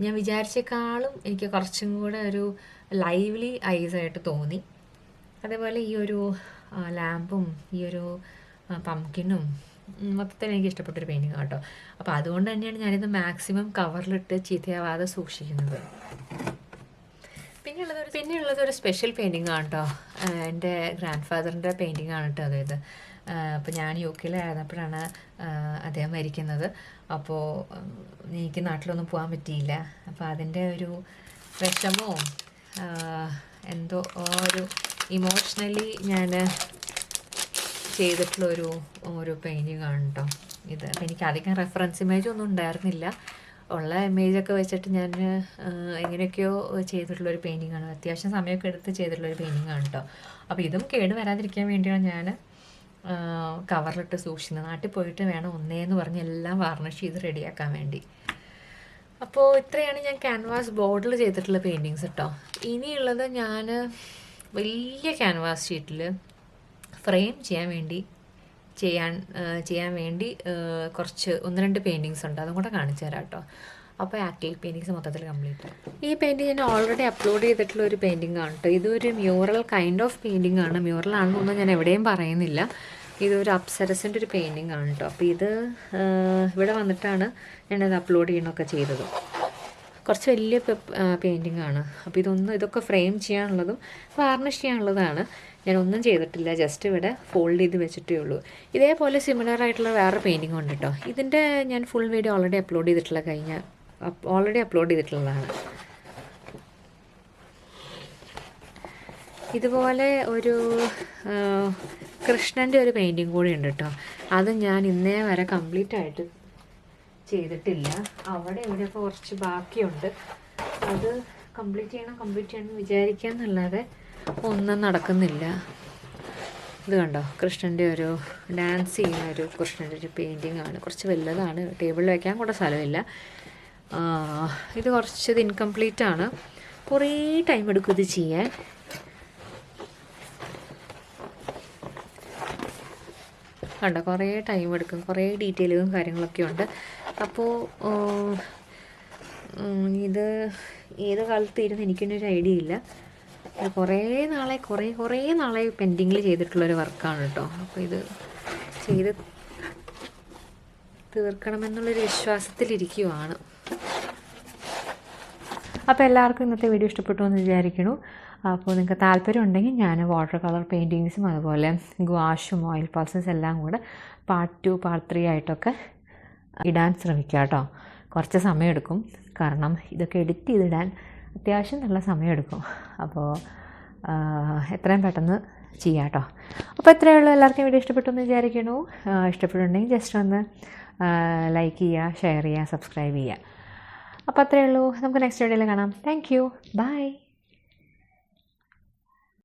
ഞാൻ വിചാരിച്ചേക്കാളും എനിക്ക് കുറച്ചും കൂടെ ഒരു ലൈവ്ലി ഐസായിട്ട് തോന്നി. അതേപോലെ ഈ ഒരു ലാമ്പും ഈ ഒരു പംകിനും മൊത്തത്തിൽ എനിക്ക് ഇഷ്ടപ്പെട്ടൊരു പെയിൻറ്റിങ് കേട്ടോ. അപ്പോൾ അതുകൊണ്ട് തന്നെയാണ് ഞാനിത് മാക്സിമം കവറിലിട്ട് ചീത്തയാവാതെ സൂക്ഷിക്കുന്നത്. പിന്നെയുള്ളത് ഒരു സ്പെഷ്യൽ പെയിൻറ്റിങ് ആണ് കേട്ടോ. എൻ്റെ ഗ്രാൻഡ് ഫാദറിൻ്റെ പെയിൻറ്റിങ് ആണ് കേട്ടോ അതായത്. അപ്പോൾ ഞാൻ UK ആയിരുന്നപ്പോഴാണ് അദ്ദേഹം മരിക്കുന്നത്. അപ്പോൾ എനിക്ക് നാട്ടിലൊന്നും പോകാൻ പറ്റിയില്ല. അപ്പോൾ അതിൻ്റെ ഒരു വിഷമവും എന്തോ ഒരു ഇമോഷണലി ഞാൻ ചെയ്തിട്ടുള്ള ഒരു പെയിൻറ്റിങ് ആണ് കേട്ടോ ഇത്. അപ്പോൾ എനിക്ക് അധികം റെഫറൻസ് ഇമേജ് ഒന്നും ഉണ്ടായിരുന്നില്ല. ഉള്ള ഇമേജൊക്കെ വെച്ചിട്ട് ഞാൻ എങ്ങനെയൊക്കെയോ ചെയ്തിട്ടുള്ളൊരു പെയിൻറ്റിങ് ആണ്. അത്യാവശ്യം സമയമൊക്കെ എടുത്ത് ചെയ്തിട്ടുള്ളൊരു പെയിൻറ്റിങ് ആണ് കേട്ടോ. അപ്പോൾ ഇതും കേട് വരാതിരിക്കാൻ വേണ്ടിയാണ് ഞാൻ കവറിലിട്ട് സൂക്ഷിക്കുന്നത്. നാട്ടിൽ പോയിട്ട് വേണം ഒന്നേന്ന് പറഞ്ഞ് എല്ലാം വാർണിഷ് ചെയ്ത് റെഡിയാക്കാൻ വേണ്ടി. അപ്പോൾ ഇത്രയാണ് ഞാൻ ക്യാൻവാസ് ബോർഡിൽ ചെയ്തിട്ടുള്ള പെയിൻറ്റിങ്സ് കേട്ടോ. ഇനിയുള്ളത് ഞാൻ വലിയ ക്യാൻവാസ് ഷീറ്റിൽ ഫ്രെയിം ചെയ്യാൻ വേണ്ടി കുറച്ച് 1-2 പെയിൻറ്റിങ്സ് ഉണ്ട്. അതും കൂടെ കാണിച്ചു തരാം കേട്ടോ. അപ്പോൾ ആക്രിലിക് പെയിൻറ്റിങ്സ് മൊത്തത്തിൽ കംപ്ലീറ്റ്. ഈ പെയിൻറ്റിങ് ഞാൻ ഓൾറെഡി അപ്ലോഡ് ചെയ്തിട്ടുള്ള ഒരു പെയിൻറ്റിങ് ആണ് കേട്ടോ. ഇതൊരു മ്യൂറൽ കൈൻഡ് ഓഫ് പെയിൻറ്റിങ് ആണ്. മ്യൂറൽ ആണെന്നൊന്നും ഞാൻ എവിടെയും പറയുന്നില്ല. ഇതൊരു അപ്സരസിൻ്റെ ഒരു പെയിൻറ്റിങ് ആണ് കേട്ടോ. അപ്പോൾ ഇത് ഇവിടെ വന്നിട്ടാണ് ഞാനത് അപ്ലോഡ് ചെയ്യണമൊക്കെ ചെയ്തത്. കുറച്ച് വലിയ പെയിൻറ്റിങ് ആണ്. അപ്പോൾ ഇതൊക്കെ ഫ്രെയിം ചെയ്യാനുള്ളതും വാർണിഷ് ചെയ്യാനുള്ളതാണ്. ഞാനൊന്നും ചെയ്തിട്ടില്ല, ജസ്റ്റ് ഇവിടെ ഫോൾഡ് ചെയ്ത് വെച്ചിട്ടേ ഉള്ളൂ. ഇതേപോലെ സിമിലർ ആയിട്ടുള്ള വേറെ പെയിൻറ്റിങ് ഉണ്ട് കേട്ടോ. ഇതിൻ്റെ ഞാൻ ഫുൾ വീഡിയോ ഓൾറെഡി അപ്ലോഡ് ചെയ്തിട്ടുള്ളതാണ്. ഇതുപോലെ ഒരു കൃഷ്ണൻ്റെ ഒരു പെയിൻറ്റിങ് കൂടി ഉണ്ട് കേട്ടോ. അത് ഞാൻ ഇന്നേ വരെ കംപ്ലീറ്റ് ആയിട്ട് ചെയ്തിട്ടില്ല. അവിടെ ഇവിടെയൊക്കെ കുറച്ച് ബാക്കിയുണ്ട്. അത് കംപ്ലീറ്റ് ചെയ്യണം വിചാരിക്കാന്നല്ലാതെ ഒന്നും നടക്കുന്നില്ല. ഇത് കണ്ടോ, കൃഷ്ണൻ്റെ ഒരു ഡാൻസ് ചെയ്യുന്ന ഒരു കൃഷ്ണൻ്റെ ഒരു പെയിൻറ്റിങ് ആണ്. കുറച്ച് വലുതാണ്, ടേബിളിൽ വയ്ക്കാൻ കൂടെ സ്ഥലമില്ല. ഇത് കുറച്ചത് ഇൻകംപ്ലീറ്റ് ആണ്. കുറേ ടൈം എടുക്കും ഇത് ചെയ്യാൻ. കണ്ടോ, കുറേ ടൈം എടുക്കും, കുറേ ഡീറ്റെയിലും കാര്യങ്ങളൊക്കെ ഉണ്ട്. അപ്പോൾ ഇത് ഏത് കാലത്ത് ഇരുന്ന് എനിക്കൊന്നൊരു ഐഡിയ ഇല്ല. കുറേ നാളെ പെൻഡിങ്ങിൽ ചെയ്തിട്ടുള്ളൊരു വർക്കാണ് കേട്ടോ. അപ്പോൾ ഇത് ചെയ്ത് തീർക്കണമെന്നുള്ളൊരു വിശ്വാസത്തിലിരിക്കുവാണ്. അപ്പോൾ എല്ലാവർക്കും ഇന്നത്തെ വീഡിയോ ഇഷ്ടപ്പെട്ടു എന്ന് വിചാരിക്കുന്നു. അപ്പോൾ നിങ്ങൾക്ക് താല്പര്യം ഉണ്ടെങ്കിൽ ഞാൻ വാട്ടർ കളർ പെയിൻറ്റിങ്സും അതുപോലെ ഗുവാഷും ഓയിൽ പൾസസ് എല്ലാം കൂടെ പാർട്ട് 2 പാർട്ട് 3 ആയിട്ടൊക്കെ ഇടാൻ ശ്രമിക്കുക കേട്ടോ. കുറച്ച് സമയമെടുക്കും, കാരണം ഇതൊക്കെ എഡിറ്റ് ചെയ്തിടാൻ അത്യാവശ്യം നല്ല സമയമെടുക്കും. അപ്പോൾ എത്രയും പെട്ടെന്ന് ചെയ്യാം കേട്ടോ. അപ്പോൾ ഇത്രയേ ഉള്ളൂ. എല്ലാവർക്കും വീഡിയോ ഇഷ്ടപ്പെട്ടു എന്ന് വിചാരിക്കുന്നു. ഇഷ്ടപ്പെട്ടുണ്ടെങ്കിൽ ജസ്റ്റ് ഒന്ന് ലൈക്ക് ചെയ്യുക, ഷെയർ ചെയ്യുക, സബ്സ്ക്രൈബ് ചെയ്യുക. അപ്പോൾ അത്രയേ ഉള്ളൂ. നമുക്ക് നെക്സ്റ്റ് വീഡിയോയിൽ കാണാം. Thank you. ബൈ.